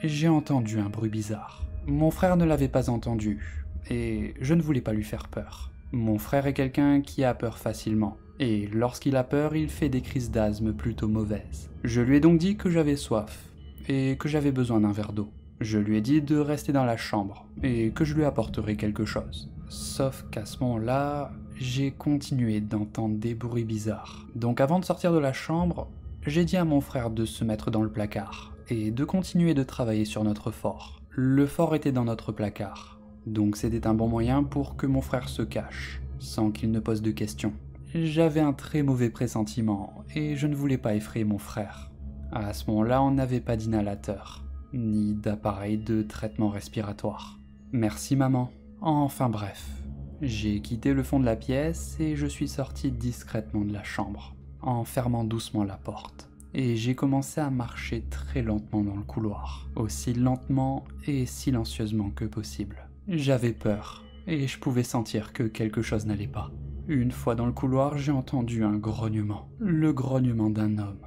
j'ai entendu un bruit bizarre. Mon frère ne l'avait pas entendu, et je ne voulais pas lui faire peur. Mon frère est quelqu'un qui a peur facilement, et lorsqu'il a peur, il fait des crises d'asthme plutôt mauvaises. Je lui ai donc dit que j'avais soif, et que j'avais besoin d'un verre d'eau. Je lui ai dit de rester dans la chambre, et que je lui apporterais quelque chose. Sauf qu'à ce moment-là, j'ai continué d'entendre des bruits bizarres. Donc avant de sortir de la chambre, j'ai dit à mon frère de se mettre dans le placard, et de continuer de travailler sur notre fort. Le fort était dans notre placard, donc c'était un bon moyen pour que mon frère se cache, sans qu'il ne pose de questions. J'avais un très mauvais pressentiment, et je ne voulais pas effrayer mon frère. À ce moment-là, on n'avait pas d'inhalateur, ni d'appareil de traitement respiratoire. Merci maman. Enfin bref, j'ai quitté le fond de la pièce et je suis sorti discrètement de la chambre, en fermant doucement la porte. et j'ai commencé à marcher très lentement dans le couloir, aussi lentement et silencieusement que possible. J'avais peur, et je pouvais sentir que quelque chose n'allait pas. Une fois dans le couloir, j'ai entendu un grognement, le grognement d'un homme.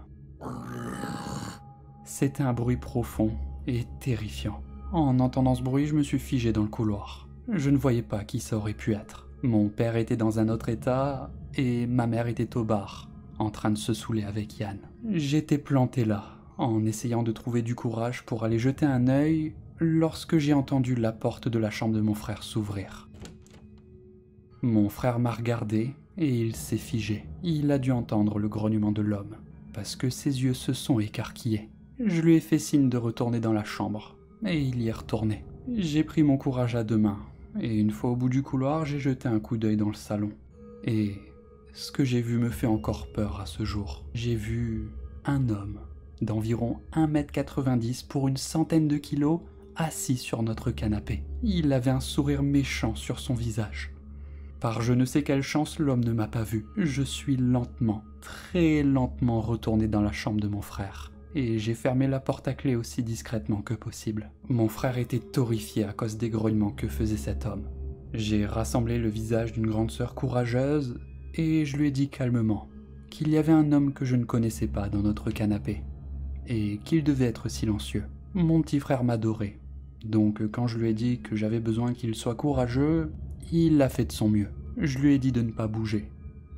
C'était un bruit profond et terrifiant. En entendant ce bruit, je me suis figé dans le couloir. Je ne voyais pas qui ça aurait pu être. Mon père était dans un autre état, et ma mère était au bar, en train de se saouler avec Yann. J'étais planté là, en essayant de trouver du courage pour aller jeter un œil, lorsque j'ai entendu la porte de la chambre de mon frère s'ouvrir. Mon frère m'a regardé, et il s'est figé. Il a dû entendre le grognement de l'homme, parce que ses yeux se sont écarquillés. Je lui ai fait signe de retourner dans la chambre, et il y est retourné. J'ai pris mon courage à deux mains, et une fois au bout du couloir, j'ai jeté un coup d'œil dans le salon. Et ce que j'ai vu me fait encore peur à ce jour. J'ai vu un homme d'environ 1,90 m pour une centaine de kilos, assis sur notre canapé. Il avait un sourire méchant sur son visage. Par je ne sais quelle chance, l'homme ne m'a pas vu. Je suis lentement, très lentement retourné dans la chambre de mon frère. Et j'ai fermé la porte à clé aussi discrètement que possible. Mon frère était horrifié à cause des grognements que faisait cet homme. J'ai rassemblé le visage d'une grande sœur courageuse et je lui ai dit calmement qu'il y avait un homme que je ne connaissais pas dans notre canapé et qu'il devait être silencieux. Mon petit frère m'adorait, donc quand je lui ai dit que j'avais besoin qu'il soit courageux, il l'a fait de son mieux. Je lui ai dit de ne pas bouger.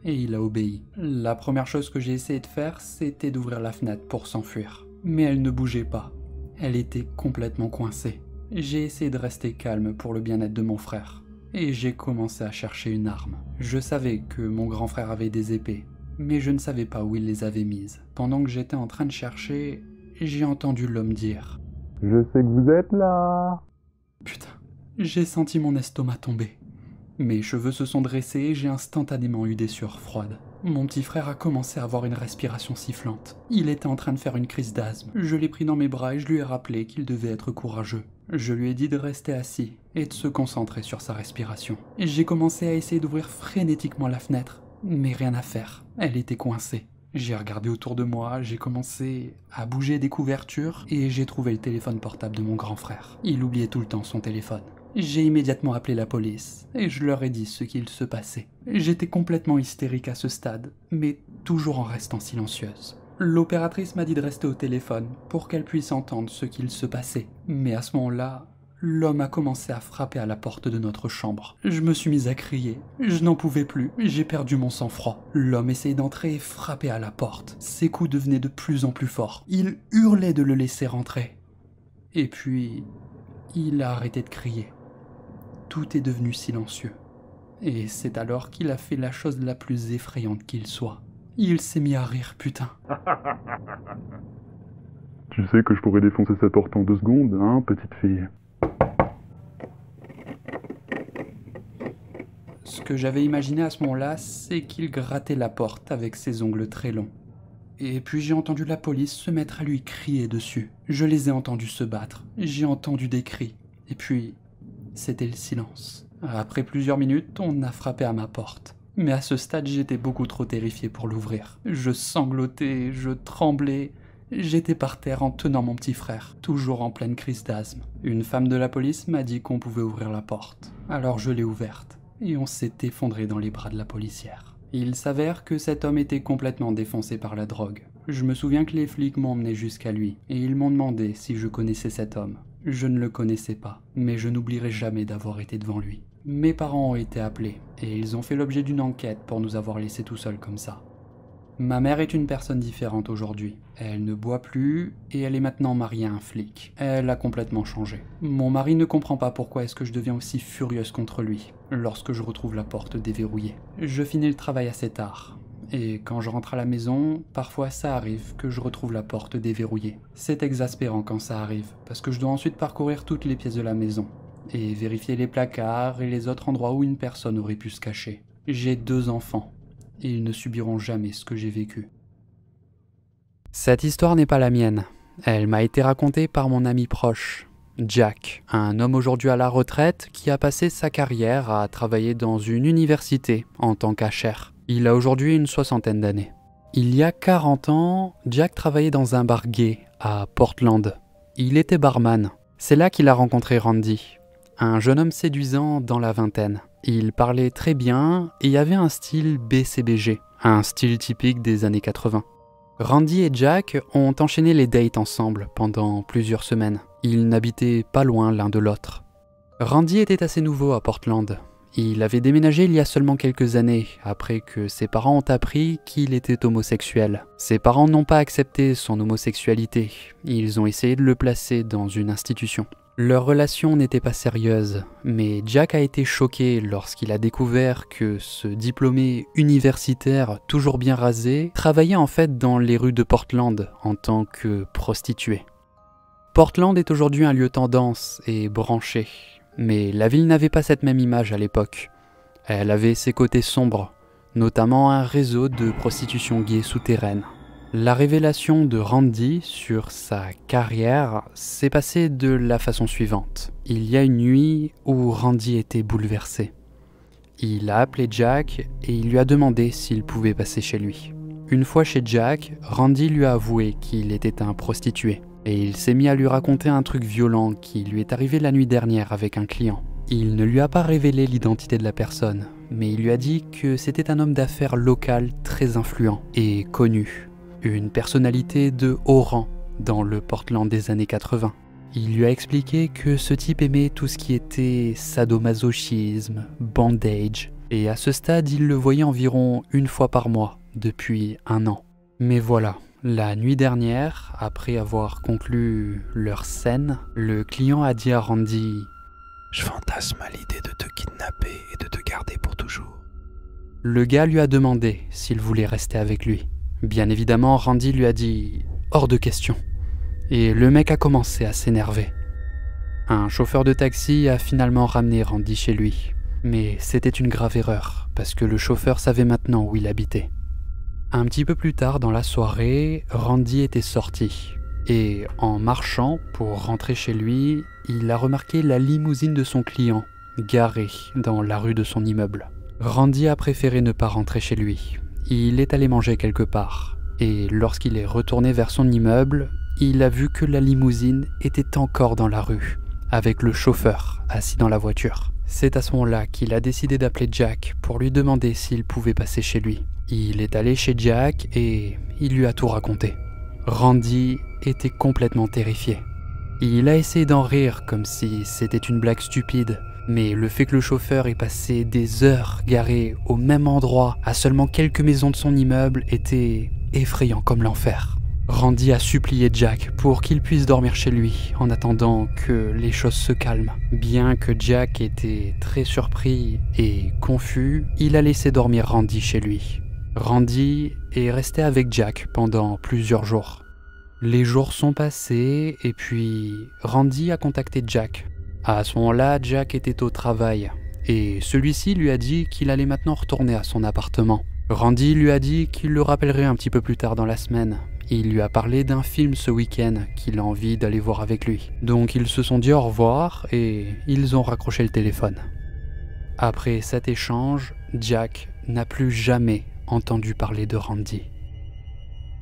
Et il a obéi. La première chose que j'ai essayé de faire, c'était d'ouvrir la fenêtre pour s'enfuir. Mais elle ne bougeait pas. Elle était complètement coincée. J'ai essayé de rester calme pour le bien-être de mon frère. Et j'ai commencé à chercher une arme. Je savais que mon grand frère avait des épées, mais je ne savais pas où il les avait mises. Pendant que j'étais en train de chercher, j'ai entendu l'homme dire « Je sais que vous êtes là !» Putain, j'ai senti mon estomac tomber. Mes cheveux se sont dressés et j'ai instantanément eu des sueurs froides. Mon petit frère a commencé à avoir une respiration sifflante. Il était en train de faire une crise d'asthme. Je l'ai pris dans mes bras et je lui ai rappelé qu'il devait être courageux. Je lui ai dit de rester assis et de se concentrer sur sa respiration. J'ai commencé à essayer d'ouvrir frénétiquement la fenêtre, mais rien à faire. Elle était coincée. J'ai regardé autour de moi, j'ai commencé à bouger des couvertures et j'ai trouvé le téléphone portable de mon grand frère. Il oubliait tout le temps son téléphone. J'ai immédiatement appelé la police et je leur ai dit ce qu'il se passait. J'étais complètement hystérique à ce stade, mais toujours en restant silencieuse. L'opératrice m'a dit de rester au téléphone pour qu'elle puisse entendre ce qu'il se passait. Mais à ce moment-là, l'homme a commencé à frapper à la porte de notre chambre. Je me suis mise à crier. Je n'en pouvais plus. J'ai perdu mon sang-froid. L'homme essayait d'entrer et frappait à la porte. Ses coups devenaient de plus en plus forts. Il hurlait de le laisser rentrer. Et puis, il a arrêté de crier. Tout est devenu silencieux. Et c'est alors qu'il a fait la chose la plus effrayante qu'il soit. Il s'est mis à rire, putain. Tu sais que je pourrais défoncer cette porte en 2 secondes, hein, petite fille? Ce que j'avais imaginé à ce moment-là, c'est qu'il grattait la porte avec ses ongles très longs. Et puis j'ai entendu la police se mettre à lui crier dessus. Je les ai entendus se battre. J'ai entendu des cris. Et puis, c'était le silence. Après plusieurs minutes, on a frappé à ma porte. Mais à ce stade, j'étais beaucoup trop terrifié pour l'ouvrir. Je sanglotais, je tremblais. J'étais par terre en tenant mon petit frère, toujours en pleine crise d'asthme. Une femme de la police m'a dit qu'on pouvait ouvrir la porte. Alors je l'ai ouverte, et on s'est effondré dans les bras de la policière. Il s'avère que cet homme était complètement défoncé par la drogue. Je me souviens que les flics m'ont emmené jusqu'à lui, et ils m'ont demandé si je connaissais cet homme. Je ne le connaissais pas, mais je n'oublierai jamais d'avoir été devant lui. Mes parents ont été appelés, et ils ont fait l'objet d'une enquête pour nous avoir laissés tout seuls comme ça. Ma mère est une personne différente aujourd'hui. Elle ne boit plus, et elle est maintenant mariée à un flic. Elle a complètement changé. Mon mari ne comprend pas pourquoi est-ce que je deviens aussi furieuse contre lui, lorsque je retrouve la porte déverrouillée. Je finis le travail assez tard. Et quand je rentre à la maison, parfois ça arrive que je retrouve la porte déverrouillée. C'est exaspérant quand ça arrive, parce que je dois ensuite parcourir toutes les pièces de la maison, et vérifier les placards et les autres endroits où une personne aurait pu se cacher. J'ai 2 enfants, et ils ne subiront jamais ce que j'ai vécu. Cette histoire n'est pas la mienne. Elle m'a été racontée par mon ami proche, Jack, un homme aujourd'hui à la retraite qui a passé sa carrière à travailler dans une université en tant qu'achère. Il a aujourd'hui une 60aine d'années. Il y a 40 ans, Jack travaillait dans un bar gay à Portland. Il était barman. C'est là qu'il a rencontré Randy, un jeune homme séduisant dans la vingtaine. Il parlait très bien et avait un style BCBG, un style typique des années 80. Randy et Jack ont enchaîné les dates ensemble pendant plusieurs semaines. Ils n'habitaient pas loin l'un de l'autre. Randy était assez nouveau à Portland. Il avait déménagé il y a seulement quelques années, après que ses parents ont appris qu'il était homosexuel. Ses parents n'ont pas accepté son homosexualité. Ils ont essayé de le placer dans une institution. Leur relation n'était pas sérieuse, mais Jack a été choqué lorsqu'il a découvert que ce diplômé universitaire toujours bien rasé travaillait en fait dans les rues de Portland en tant que prostituée. Portland est aujourd'hui un lieu tendance et branché, mais la ville n'avait pas cette même image à l'époque. Elle avait ses côtés sombres, notamment un réseau de prostitution gay souterraine. La révélation de Randy sur sa carrière s'est passée de la façon suivante. Il y a une nuit où Randy était bouleversé. Il a appelé Jack et il lui a demandé s'il pouvait passer chez lui. Une fois chez Jack, Randy lui a avoué qu'il était un prostitué. Et il s'est mis à lui raconter un truc violent qui lui est arrivé la nuit dernière avec un client. Il ne lui a pas révélé l'identité de la personne, mais il lui a dit que c'était un homme d'affaires local très influent et connu. Une personnalité de haut rang dans le Portland des années 80. Il lui a expliqué que ce type aimait tout ce qui était sadomasochisme, bandage, et à ce stade il le voyait environ une fois par mois depuis 1 an. Mais voilà, la nuit dernière, après avoir conclu leur scène, le client a dit à Randy « Je fantasme à l'idée de te kidnapper et de te garder pour toujours. » Le gars lui a demandé s'il voulait rester avec lui. Bien évidemment, Randy lui a dit « hors de question ». Et le mec a commencé à s'énerver. Un chauffeur de taxi a finalement ramené Randy chez lui. Mais c'était une grave erreur, parce que le chauffeur savait maintenant où il habitait. Un petit peu plus tard dans la soirée, Randy était sorti. Et en marchant pour rentrer chez lui, il a remarqué la limousine de son client, garée dans la rue de son immeuble. Randy a préféré ne pas rentrer chez lui. Il est allé manger quelque part, et lorsqu'il est retourné vers son immeuble, il a vu que la limousine était encore dans la rue, avec le chauffeur assis dans la voiture. C'est à ce moment-là qu'il a décidé d'appeler Jack pour lui demander s'il pouvait passer chez lui. Il est allé chez Jack et il lui a tout raconté. Randy était complètement terrifié. Il a essayé d'en rire comme si c'était une blague stupide. Mais le fait que le chauffeur ait passé des heures garé au même endroit, à seulement quelques maisons de son immeuble, était effrayant comme l'enfer. Randy a supplié Jack pour qu'il puisse dormir chez lui en attendant que les choses se calment. Bien que Jack était très surpris et confus, il a laissé dormir Randy chez lui. Randy est resté avec Jack pendant plusieurs jours. Les jours sont passés et puis Randy a contacté Jack. À ce moment-là, Jack était au travail et celui-ci lui a dit qu'il allait maintenant retourner à son appartement. Randy lui a dit qu'il le rappellerait un petit peu plus tard dans la semaine. Il lui a parlé d'un film ce week-end qu'il a envie d'aller voir avec lui. Donc ils se sont dit au revoir et ils ont raccroché le téléphone. Après cet échange, Jack n'a plus jamais entendu parler de Randy.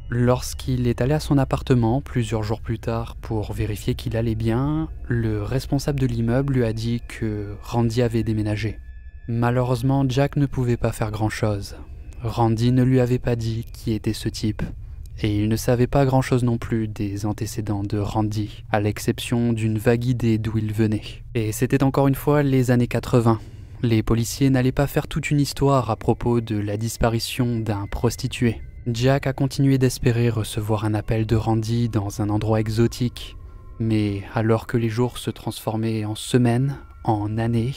Lorsqu'il est allé à son appartement plusieurs jours plus tard pour vérifier qu'il allait bien, le responsable de l'immeuble lui a dit que Randy avait déménagé. Malheureusement, Jack ne pouvait pas faire grand-chose. Randy ne lui avait pas dit qui était ce type. Et il ne savait pas grand-chose non plus des antécédents de Randy, à l'exception d'une vague idée d'où il venait. Et c'était encore une fois les années 80. Les policiers n'allaient pas faire toute une histoire à propos de la disparition d'un prostitué. Jack a continué d'espérer recevoir un appel de Randy dans un endroit exotique. Mais alors que les jours se transformaient en semaines, en années,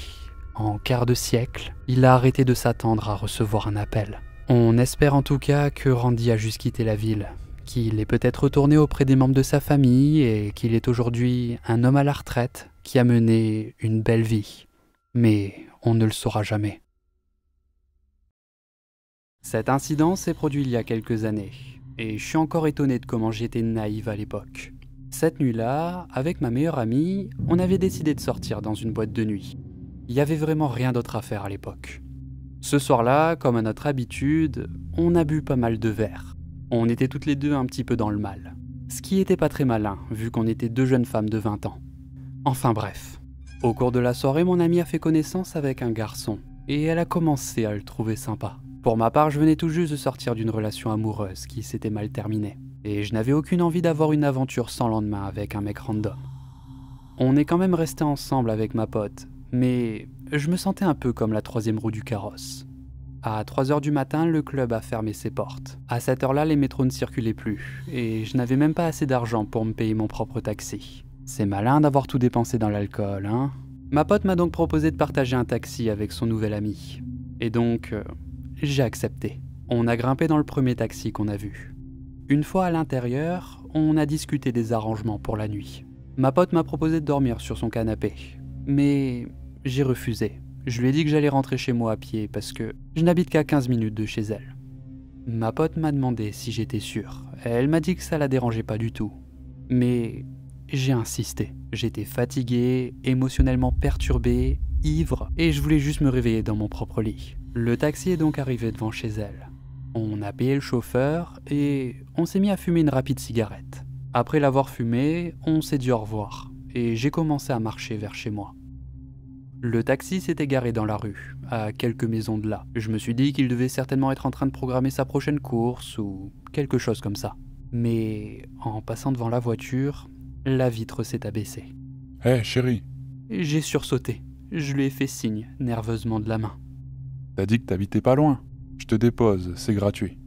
en quarts de siècle, il a arrêté de s'attendre à recevoir un appel. On espère en tout cas que Randy a juste quitté la ville, qu'il est peut-être retourné auprès des membres de sa famille et qu'il est aujourd'hui un homme à la retraite qui a mené une belle vie. Mais on ne le saura jamais. Cet incident s'est produit il y a quelques années, et je suis encore étonné de comment j'étais naïve à l'époque. Cette nuit-là, avec ma meilleure amie, on avait décidé de sortir dans une boîte de nuit. Il n'y avait vraiment rien d'autre à faire à l'époque. Ce soir-là, comme à notre habitude, on a bu pas mal de verres. On était toutes les deux un petit peu dans le mal. Ce qui était pas très malin, vu qu'on était deux jeunes femmes de 20 ans. Enfin bref. Au cours de la soirée, mon amie a fait connaissance avec un garçon, et elle a commencé à le trouver sympa. Pour ma part, je venais tout juste de sortir d'une relation amoureuse qui s'était mal terminée, et je n'avais aucune envie d'avoir une aventure sans lendemain avec un mec random. On est quand même resté ensemble avec ma pote, mais je me sentais un peu comme la troisième roue du carrosse. À 3h du matin, le club a fermé ses portes. À cette heure-là, les métros ne circulaient plus, et je n'avais même pas assez d'argent pour me payer mon propre taxi. C'est malin d'avoir tout dépensé dans l'alcool, hein? Ma pote m'a donc proposé de partager un taxi avec son nouvel ami. Et donc, j'ai accepté. On a grimpé dans le premier taxi qu'on a vu. Une fois à l'intérieur, on a discuté des arrangements pour la nuit. Ma pote m'a proposé de dormir sur son canapé, mais j'ai refusé. Je lui ai dit que j'allais rentrer chez moi à pied parce que je n'habite qu'à 15 minutes de chez elle. Ma pote m'a demandé si j'étais sûr. Elle m'a dit que ça la dérangeait pas du tout. Mais j'ai insisté. J'étais fatigué, émotionnellement perturbé, ivre, et je voulais juste me réveiller dans mon propre lit. Le taxi est donc arrivé devant chez elle. On a payé le chauffeur et on s'est mis à fumer une rapide cigarette. Après l'avoir fumée, on s'est dit au revoir, et j'ai commencé à marcher vers chez moi. Le taxi s'était garé dans la rue, à quelques maisons de là. Je me suis dit qu'il devait certainement être en train de programmer sa prochaine course ou quelque chose comme ça. Mais en passant devant la voiture, la vitre s'est abaissée. Hé, chérie, J'ai sursauté. Je lui ai fait signe, nerveusement de la main. t'as dit que t'habitais pas loin. Je te dépose, c'est gratuit.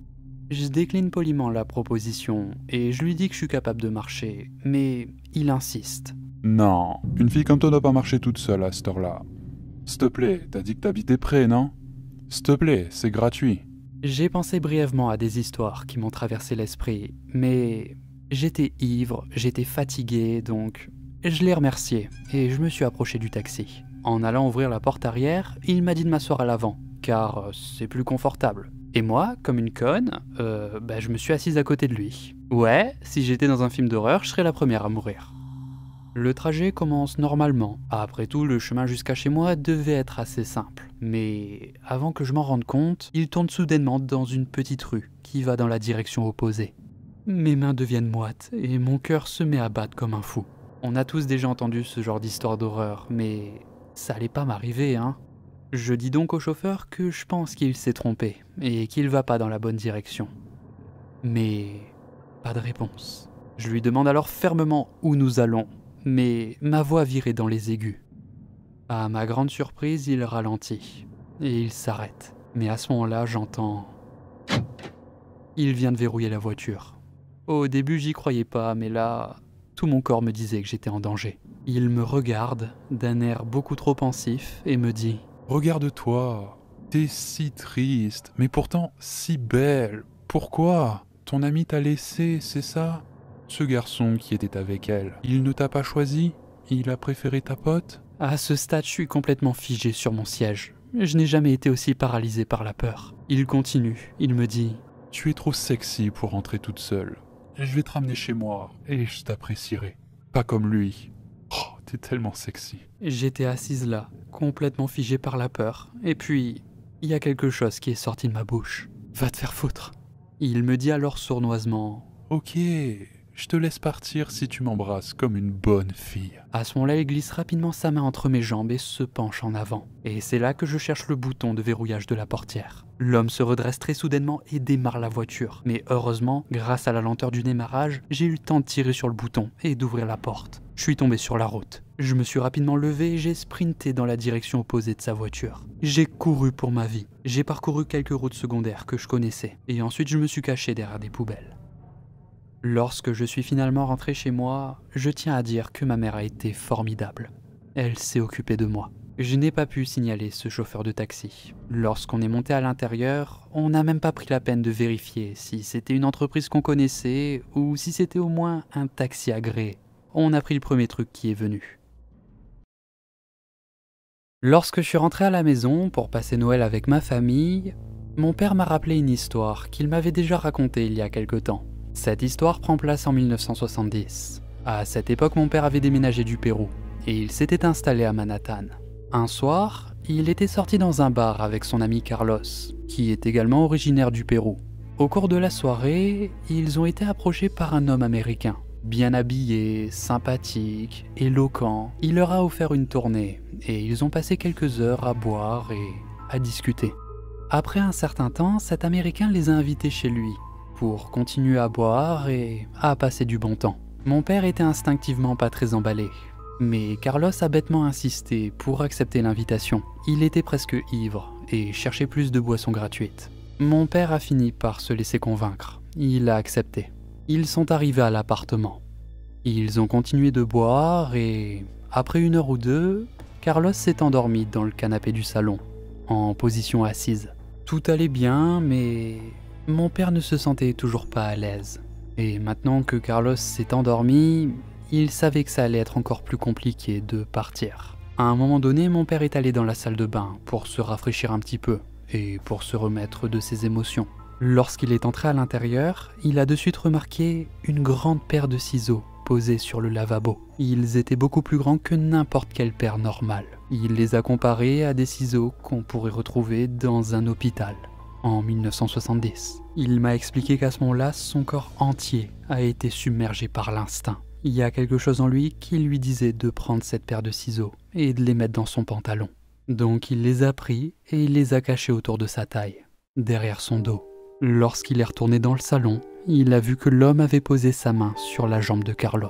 Je décline poliment la proposition et je lui dis que je suis capable de marcher, mais il insiste. Non, une fille comme toi doit pas marcher toute seule à cette heure-là. S'il te plaît, t'as dit que t'habitais près, non? S'il te plaît, c'est gratuit. J'ai pensé brièvement à des histoires qui m'ont traversé l'esprit, mais j'étais ivre, j'étais fatigué, donc je l'ai remercié et je me suis approché du taxi. En allant ouvrir la porte arrière, il m'a dit de m'asseoir à l'avant, car c'est plus confortable. Et moi, comme une conne, je me suis assise à côté de lui. Ouais, si j'étais dans un film d'horreur, je serais la première à mourir. Le trajet commence normalement. Après tout, le chemin jusqu'à chez moi devait être assez simple. Mais avant que je m'en rende compte, il tourne soudainement dans une petite rue qui va dans la direction opposée. Mes mains deviennent moites et mon cœur se met à battre comme un fou. On a tous déjà entendu ce genre d'histoire d'horreur, mais ça allait pas m'arriver, hein. Je dis donc au chauffeur que je pense qu'il s'est trompé et qu'il va pas dans la bonne direction. Mais pas de réponse. Je lui demande alors fermement où nous allons, mais ma voix virait dans les aigus. À ma grande surprise, il ralentit et il s'arrête. Mais à ce moment-là, j'entends... Il vient de verrouiller la voiture. Au début, j'y croyais pas, mais là, tout mon corps me disait que j'étais en danger. Il me regarde d'un air beaucoup trop pensif et me dit... Regarde-toi, t'es si triste, mais pourtant si belle. Pourquoi? Ton ami t'a laissé, c'est ça? Ce garçon qui était avec elle, il ne t'a pas choisi? Il a préféré ta pote? À ce stade, je suis complètement figé sur mon siège. Je n'ai jamais été aussi paralysé par la peur. Il continue, il me dit... Tu es trop sexy pour rentrer toute seule. Je vais te ramener chez moi et je t'apprécierai. Pas comme lui. Oh, t'es tellement sexy. J'étais assise là, complètement figée par la peur. Et puis, il y a quelque chose qui est sorti de ma bouche. Va te faire foutre. Il me dit alors sournoisement... Ok, je te laisse partir si tu m'embrasses comme une bonne fille. À ce moment-là, il glisse rapidement sa main entre mes jambes et se penche en avant. Et c'est là que je cherche le bouton de verrouillage de la portière. L'homme se redresse très soudainement et démarre la voiture. Mais heureusement, grâce à la lenteur du démarrage, j'ai eu le temps de tirer sur le bouton et d'ouvrir la porte. Je suis tombé sur la route. Je me suis rapidement levé et j'ai sprinté dans la direction opposée de sa voiture. J'ai couru pour ma vie. J'ai parcouru quelques routes secondaires que je connaissais. Et ensuite, je me suis caché derrière des poubelles. Lorsque je suis finalement rentré chez moi, je tiens à dire que ma mère a été formidable. Elle s'est occupée de moi. Je n'ai pas pu signaler ce chauffeur de taxi. Lorsqu'on est monté à l'intérieur, on n'a même pas pris la peine de vérifier si c'était une entreprise qu'on connaissait ou si c'était au moins un taxi agréé. On a pris le premier truc qui est venu. Lorsque je suis rentré à la maison pour passer Noël avec ma famille, mon père m'a rappelé une histoire qu'il m'avait déjà racontée il y a quelque temps. Cette histoire prend place en 1970. À cette époque, mon père avait déménagé du Pérou et il s'était installé à Manhattan. Un soir, il était sorti dans un bar avec son ami Carlos, qui est également originaire du Pérou. Au cours de la soirée, ils ont été approchés par un homme américain. Bien habillé, sympathique, éloquent, il leur a offert une tournée et ils ont passé quelques heures à boire et à discuter. Après un certain temps, cet Américain les a invités chez lui pour continuer à boire et à passer du bon temps. Mon père était instinctivement pas très emballé, mais Carlos a bêtement insisté pour accepter l'invitation. Il était presque ivre et cherchait plus de boissons gratuites. Mon père a fini par se laisser convaincre. Il a accepté. Ils sont arrivés à l'appartement. Ils ont continué de boire et, après 1 heure ou 2, Carlos s'est endormi dans le canapé du salon, en position assise. Tout allait bien, mais mon père ne se sentait toujours pas à l'aise. Et maintenant que Carlos s'est endormi, il savait que ça allait être encore plus compliqué de partir. À un moment donné, mon père est allé dans la salle de bain pour se rafraîchir un petit peu et pour se remettre de ses émotions. Lorsqu'il est entré à l'intérieur, il a de suite remarqué une grande paire de ciseaux posés sur le lavabo. Ils étaient beaucoup plus grands que n'importe quelle paire normale. Il les a comparés à des ciseaux qu'on pourrait retrouver dans un hôpital en 1970. Il m'a expliqué qu'à ce moment-là, son corps entier a été submergé par l'instinct. Il y a quelque chose en lui qui lui disait de prendre cette paire de ciseaux et de les mettre dans son pantalon. Donc il les a pris et il les a cachés autour de sa taille, derrière son dos. Lorsqu'il est retourné dans le salon, il a vu que l'homme avait posé sa main sur la jambe de Carlos.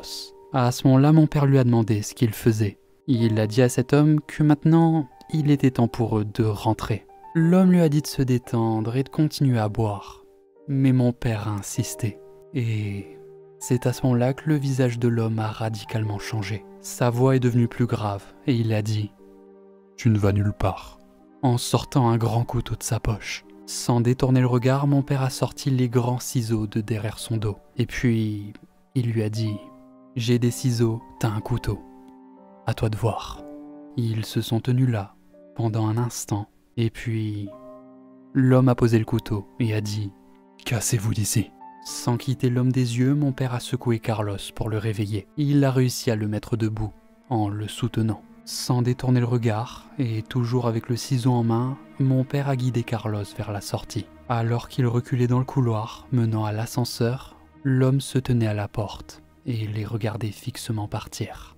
À ce moment-là, mon père lui a demandé ce qu'il faisait. Il a dit à cet homme que maintenant, il était temps pour eux de rentrer. L'homme lui a dit de se détendre et de continuer à boire. Mais mon père a insisté. Et c'est à ce moment-là que le visage de l'homme a radicalement changé. Sa voix est devenue plus grave et il a dit « Tu ne vas nulle part », en sortant un grand couteau de sa poche. Sans détourner le regard, mon père a sorti les grands ciseaux de derrière son dos. Et puis, il lui a dit « J'ai des ciseaux, t'as un couteau. À toi de voir. » Ils se sont tenus là, pendant un instant, et puis, l'homme a posé le couteau et a dit « Cassez-vous d'ici !» Sans quitter l'homme des yeux, mon père a secoué Carlos pour le réveiller. Il a réussi à le mettre debout, en le soutenant. Sans détourner le regard, et toujours avec le ciseau en main, mon père a guidé Carlos vers la sortie. Alors qu'il reculait dans le couloir, menant à l'ascenseur, l'homme se tenait à la porte et les regardait fixement partir.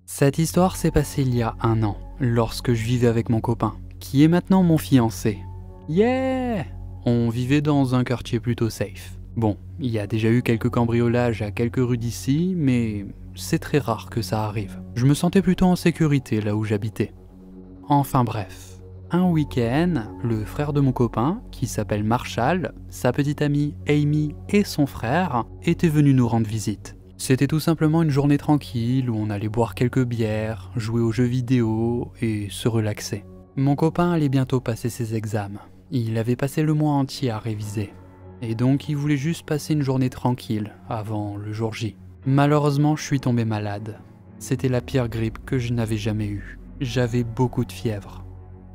Cette histoire s'est passée il y a 1 an, lorsque je vivais avec mon copain, qui est maintenant mon fiancé. Yeah! On vivait dans un quartier plutôt safe. Bon, il y a déjà eu quelques cambriolages à quelques rues d'ici, mais c'est très rare que ça arrive. Je me sentais plutôt en sécurité là où j'habitais. Enfin bref, un week-end, le frère de mon copain, qui s'appelle Marshall, sa petite amie Amy et son frère étaient venus nous rendre visite. C'était tout simplement une journée tranquille où on allait boire quelques bières, jouer aux jeux vidéo et se relaxer. Mon copain allait bientôt passer ses examens. Il avait passé le mois entier à réviser. Et donc il voulait juste passer une journée tranquille avant le jour J. Malheureusement, je suis tombé malade. C'était la pire grippe que je n'avais jamais eue. J'avais beaucoup de fièvre.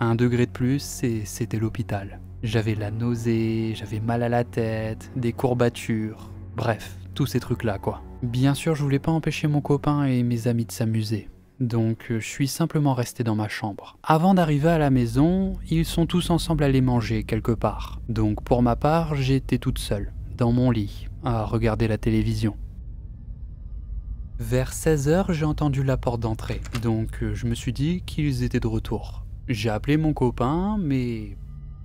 1 degré de plus et c'était l'hôpital. J'avais la nausée, j'avais mal à la tête, des courbatures, bref, tous ces trucs-là quoi. Bien sûr, je voulais pas empêcher mon copain et mes amis de s'amuser. Donc je suis simplement resté dans ma chambre. Avant d'arriver à la maison, ils sont tous ensemble allés manger quelque part. Donc pour ma part, j'étais toute seule, dans mon lit, à regarder la télévision. Vers 16h, j'ai entendu la porte d'entrée, donc je me suis dit qu'ils étaient de retour. J'ai appelé mon copain, mais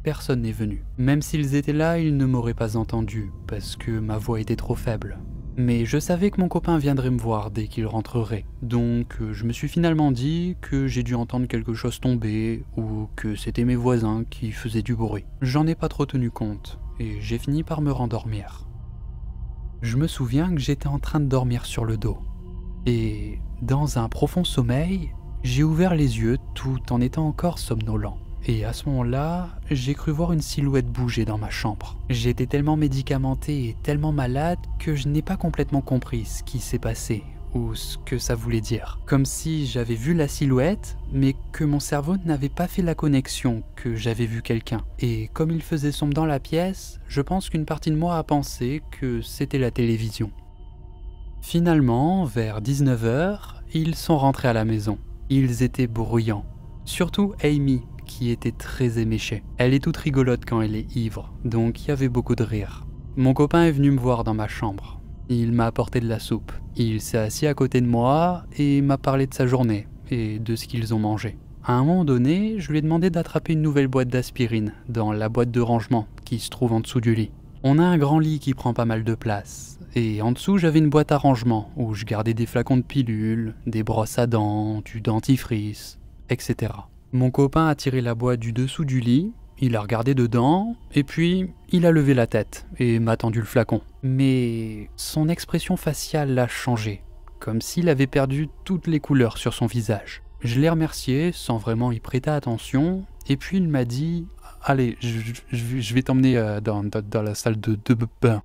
personne n'est venu. Même s'ils étaient là, ils ne m'auraient pas entendu, parce que ma voix était trop faible. Mais je savais que mon copain viendrait me voir dès qu'il rentrerait, donc je me suis finalement dit que j'ai dû entendre quelque chose tomber ou que c'était mes voisins qui faisaient du bruit. J'en ai pas trop tenu compte et j'ai fini par me rendormir. Je me souviens que j'étais en train de dormir sur le dos et dans un profond sommeil, j'ai ouvert les yeux tout en étant encore somnolent. Et à ce moment-là, j'ai cru voir une silhouette bouger dans ma chambre. J'étais tellement médicamenté et tellement malade que je n'ai pas complètement compris ce qui s'est passé ou ce que ça voulait dire. Comme si j'avais vu la silhouette, mais que mon cerveau n'avait pas fait la connexion que j'avais vu quelqu'un. Et comme il faisait sombre dans la pièce, je pense qu'une partie de moi a pensé que c'était la télévision. Finalement, vers 19h, ils sont rentrés à la maison. Ils étaient bruyants. Surtout Amy, qui était très éméchée. Elle est toute rigolote quand elle est ivre, donc il y avait beaucoup de rire. Mon copain est venu me voir dans ma chambre. Il m'a apporté de la soupe. Il s'est assis à côté de moi et m'a parlé de sa journée et de ce qu'ils ont mangé. À un moment donné, je lui ai demandé d'attraper une nouvelle boîte d'aspirine dans la boîte de rangement qui se trouve en dessous du lit. On a un grand lit qui prend pas mal de place, et en dessous j'avais une boîte à rangement où je gardais des flacons de pilules, des brosses à dents, du dentifrice, etc. Mon copain a tiré la boîte du dessous du lit, il a regardé dedans, et puis il a levé la tête et m'a tendu le flacon. Mais son expression faciale a changé, comme s'il avait perdu toutes les couleurs sur son visage. Je l'ai remercié sans vraiment y prêter attention, et puis il m'a dit « Allez, je vais t'emmener dans la salle de bain ».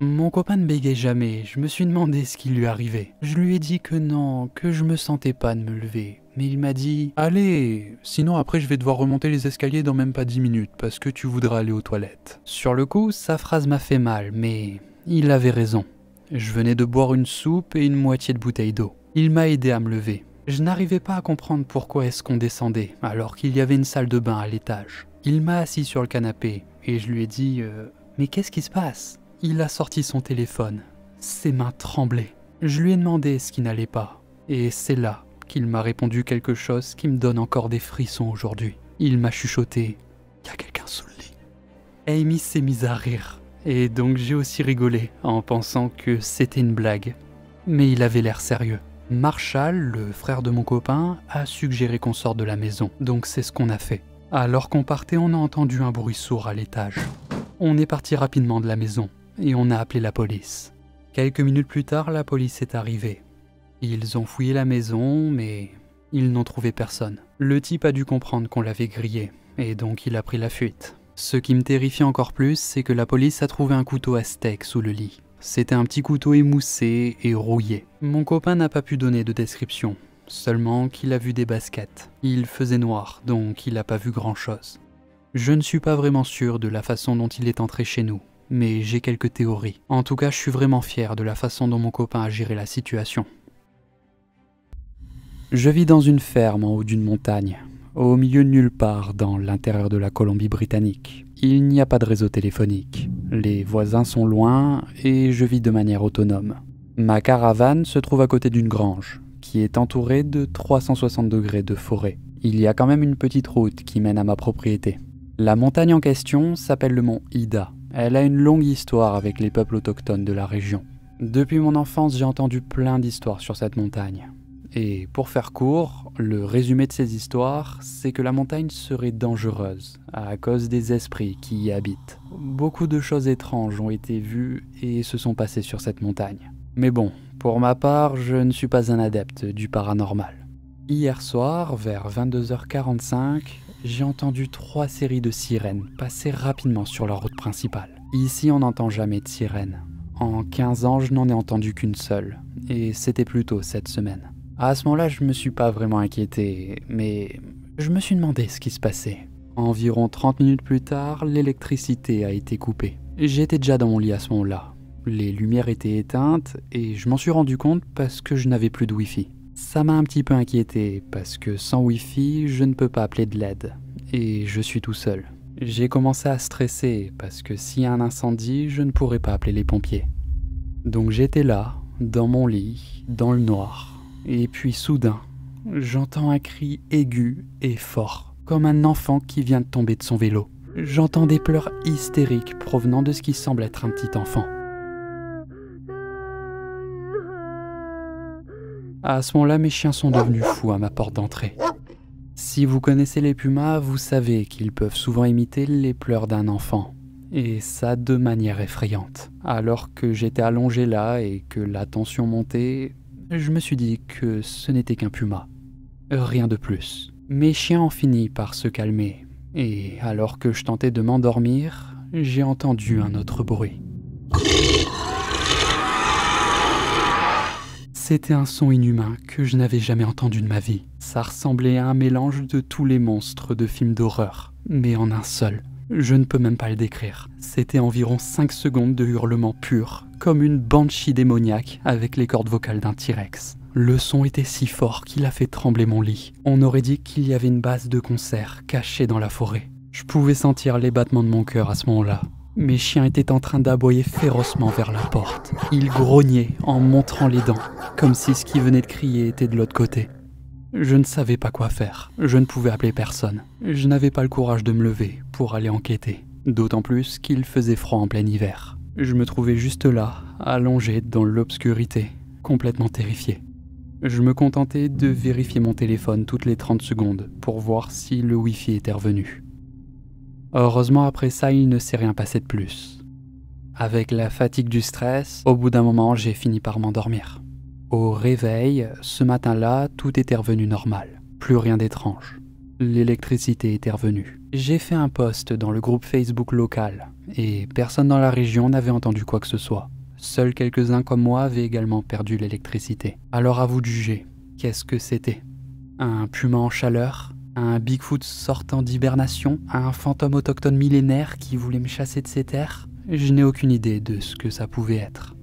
Mon copain ne bégayait jamais, je me suis demandé ce qui lui arrivait. Je lui ai dit que non, que je me sentais pas de me lever. Mais il m'a dit « Allez, sinon après je vais devoir remonter les escaliers dans même pas 10 minutes, parce que tu voudras aller aux toilettes. » Sur le coup, sa phrase m'a fait mal, mais il avait raison. Je venais de boire une soupe et une moitié de bouteille d'eau. Il m'a aidé à me lever. Je n'arrivais pas à comprendre pourquoi est-ce qu'on descendait, alors qu'il y avait une salle de bain à l'étage. Il m'a assis sur le canapé, et je lui ai dit « Mais qu'est-ce qui se passe ?» Il a sorti son téléphone. Ses mains tremblaient. Je lui ai demandé ce qui n'allait pas, et c'est là qu'il m'a répondu quelque chose qui me donne encore des frissons aujourd'hui. Il m'a chuchoté « Il y a quelqu'un sous le lit ». Amy s'est mise à rire, et donc j'ai aussi rigolé en pensant que c'était une blague. Mais il avait l'air sérieux. Marshall, le frère de mon copain, a suggéré qu'on sorte de la maison, donc c'est ce qu'on a fait. Alors qu'on partait, on a entendu un bruit sourd à l'étage. On est parti rapidement de la maison, et on a appelé la police. Quelques minutes plus tard, la police est arrivée. Ils ont fouillé la maison, mais ils n'ont trouvé personne. Le type a dû comprendre qu'on l'avait grillé, et donc il a pris la fuite. Ce qui me terrifie encore plus, c'est que la police a trouvé un couteau à steak sous le lit. C'était un petit couteau émoussé et rouillé. Mon copain n'a pas pu donner de description, seulement qu'il a vu des baskets. Il faisait noir, donc il n'a pas vu grand-chose. Je ne suis pas vraiment sûr de la façon dont il est entré chez nous, mais j'ai quelques théories. En tout cas, je suis vraiment fier de la façon dont mon copain a géré la situation. Je vis dans une ferme en haut d'une montagne, au milieu de nulle part dans l'intérieur de la Colombie-Britannique. Il n'y a pas de réseau téléphonique, les voisins sont loin et je vis de manière autonome. Ma caravane se trouve à côté d'une grange, qui est entourée de 360 degrés de forêt. Il y a quand même une petite route qui mène à ma propriété. La montagne en question s'appelle le mont Ida. Elle a une longue histoire avec les peuples autochtones de la région. Depuis mon enfance, j'ai entendu plein d'histoires sur cette montagne. Et pour faire court, le résumé de ces histoires, c'est que la montagne serait dangereuse à cause des esprits qui y habitent. Beaucoup de choses étranges ont été vues et se sont passées sur cette montagne. Mais bon, pour ma part, je ne suis pas un adepte du paranormal. Hier soir, vers 22h45, j'ai entendu 3 séries de sirènes passer rapidement sur la route principale. Ici, on n'entend jamais de sirènes. En 15 ans, je n'en ai entendu qu'une seule, et c'était plus tôt cette semaine. À ce moment-là, je me suis pas vraiment inquiété, mais je me suis demandé ce qui se passait. Environ 30 minutes plus tard, l'électricité a été coupée. J'étais déjà dans mon lit à ce moment-là. Les lumières étaient éteintes, et je m'en suis rendu compte parce que je n'avais plus de Wi-Fi. Ça m'a un petit peu inquiété, parce que sans Wi-Fi, je ne peux pas appeler de l'aide, et je suis tout seul. J'ai commencé à stresser, parce que s'il y a un incendie, je ne pourrais pas appeler les pompiers. Donc j'étais là, dans mon lit, dans le noir. Et puis soudain, j'entends un cri aigu et fort, comme un enfant qui vient de tomber de son vélo. J'entends des pleurs hystériques provenant de ce qui semble être un petit enfant. À ce moment-là, mes chiens sont devenus fous à ma porte d'entrée. Si vous connaissez les pumas, vous savez qu'ils peuvent souvent imiter les pleurs d'un enfant. Et ça de manière effrayante. Alors que j'étais allongé là et que la tension montait, je me suis dit que ce n'était qu'un puma. Rien de plus. Mes chiens ont fini par se calmer. Et alors que je tentais de m'endormir, j'ai entendu un autre bruit. C'était un son inhumain que je n'avais jamais entendu de ma vie. Ça ressemblait à un mélange de tous les monstres de films d'horreur, mais en un seul. Je ne peux même pas le décrire. C'était environ 5 secondes de hurlements purs, comme une banshee démoniaque avec les cordes vocales d'un T-Rex. Le son était si fort qu'il a fait trembler mon lit. On aurait dit qu'il y avait une base de concert cachée dans la forêt. Je pouvais sentir les battements de mon cœur à ce moment-là. Mes chiens étaient en train d'aboyer férocement vers la porte. Ils grognaient en montrant les dents, comme si ce qui venait de crier était de l'autre côté. Je ne savais pas quoi faire. Je ne pouvais appeler personne. Je n'avais pas le courage de me lever pour aller enquêter. D'autant plus qu'il faisait froid en plein hiver. Je me trouvais juste là, allongé dans l'obscurité, complètement terrifié. Je me contentais de vérifier mon téléphone toutes les 30 secondes pour voir si le Wi-Fi était revenu. Heureusement, après ça, il ne s'est rien passé de plus. Avec la fatigue du stress, au bout d'un moment, j'ai fini par m'endormir. Au réveil, ce matin-là, tout était revenu normal. Plus rien d'étrange. L'électricité était revenue. J'ai fait un post dans le groupe Facebook local, et personne dans la région n'avait entendu quoi que ce soit. Seuls quelques-uns comme moi avaient également perdu l'électricité. Alors à vous de juger, qu'est-ce que c'était? Un puma en chaleur? Un Bigfoot sortant d'hibernation? Un fantôme autochtone millénaire qui voulait me chasser de ses terres? Je n'ai aucune idée de ce que ça pouvait être.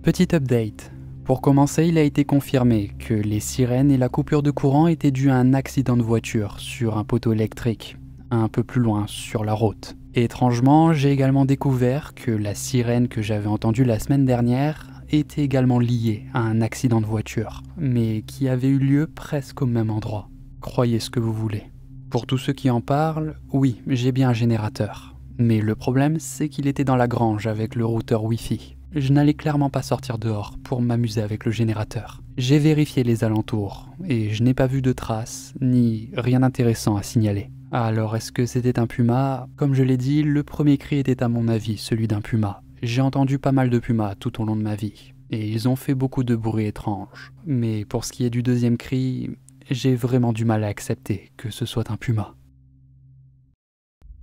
Petit update. Pour commencer, il a été confirmé que les sirènes et la coupure de courant étaient dues à un accident de voiture sur un poteau électrique, un peu plus loin sur la route. Et étrangement, j'ai également découvert que la sirène que j'avais entendue la semaine dernière était également liée à un accident de voiture, mais qui avait eu lieu presque au même endroit. Croyez ce que vous voulez. Pour tous ceux qui en parlent, oui, j'ai bien un générateur. Mais le problème, c'est qu'il était dans la grange avec le routeur Wi-Fi. Je n'allais clairement pas sortir dehors pour m'amuser avec le générateur. J'ai vérifié les alentours, et je n'ai pas vu de traces, ni rien d'intéressant à signaler. Alors est-ce que c'était un puma? Comme je l'ai dit, le premier cri était à mon avis celui d'un puma. J'ai entendu pas mal de pumas tout au long de ma vie, et ils ont fait beaucoup de bruits étranges. Mais pour ce qui est du deuxième cri, j'ai vraiment du mal à accepter que ce soit un puma.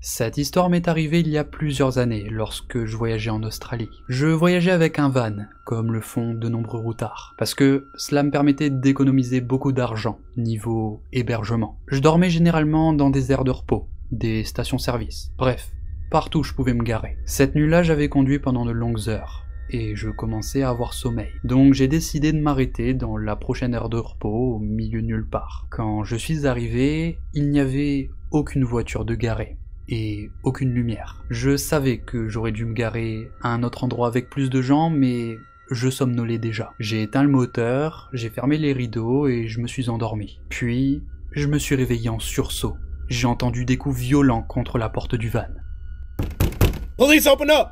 Cette histoire m'est arrivée il y a plusieurs années lorsque je voyageais en Australie. Je voyageais avec un van, comme le font de nombreux routards, parce que cela me permettait d'économiser beaucoup d'argent niveau hébergement. Je dormais généralement dans des aires de repos, des stations-service, bref, partout où je pouvais me garer. Cette nuit-là, j'avais conduit pendant de longues heures, et je commençais à avoir sommeil. Donc j'ai décidé de m'arrêter dans la prochaine aire de repos, au milieu de nulle part. Quand je suis arrivé, il n'y avait aucune voiture de garée. Et aucune lumière. Je savais que j'aurais dû me garer à un autre endroit avec plus de gens, mais je somnolais déjà. J'ai éteint le moteur, j'ai fermé les rideaux et je me suis endormi. Puis, je me suis réveillé en sursaut. J'ai entendu des coups violents contre la porte du van. Police, open up!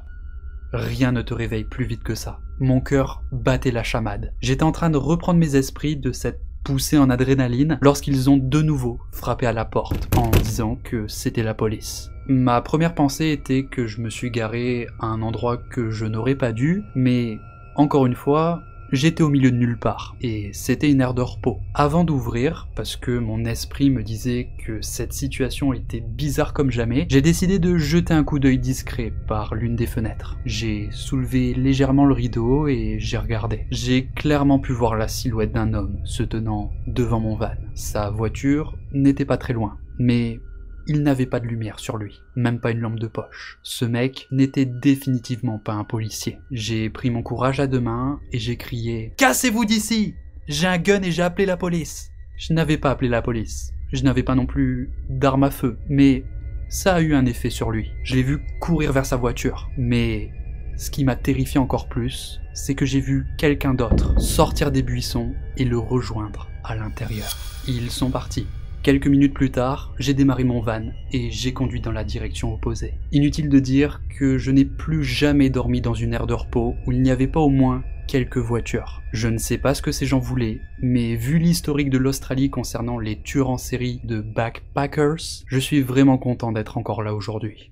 Rien ne te réveille plus vite que ça. Mon cœur battait la chamade. J'étais en train de reprendre mes esprits de cette poussés en adrénaline lorsqu'ils ont de nouveau frappé à la porte en disant que c'était la police. Ma première pensée était que je me suis garé à un endroit que je n'aurais pas dû, mais encore une fois, j'étais au milieu de nulle part, et c'était une aire de repos. Avant d'ouvrir, parce que mon esprit me disait que cette situation était bizarre comme jamais, j'ai décidé de jeter un coup d'œil discret par l'une des fenêtres. J'ai soulevé légèrement le rideau et j'ai regardé. J'ai clairement pu voir la silhouette d'un homme se tenant devant mon van. Sa voiture n'était pas très loin, mais il n'avait pas de lumière sur lui, même pas une lampe de poche. Ce mec n'était définitivement pas un policier. J'ai pris mon courage à deux mains et j'ai crié « Cassez-vous d'ici! J'ai un gun et j'ai appelé la police !» Je n'avais pas appelé la police. Je n'avais pas non plus d'arme à feu, mais ça a eu un effet sur lui. Je l'ai vu courir vers sa voiture, mais ce qui m'a terrifié encore plus, c'est que j'ai vu quelqu'un d'autre sortir des buissons et le rejoindre à l'intérieur. Ils sont partis. Quelques minutes plus tard, j'ai démarré mon van et j'ai conduit dans la direction opposée. Inutile de dire que je n'ai plus jamais dormi dans une aire de repos où il n'y avait pas au moins quelques voitures. Je ne sais pas ce que ces gens voulaient, mais vu l'historique de l'Australie concernant les tueurs en série de backpackers, je suis vraiment content d'être encore là aujourd'hui.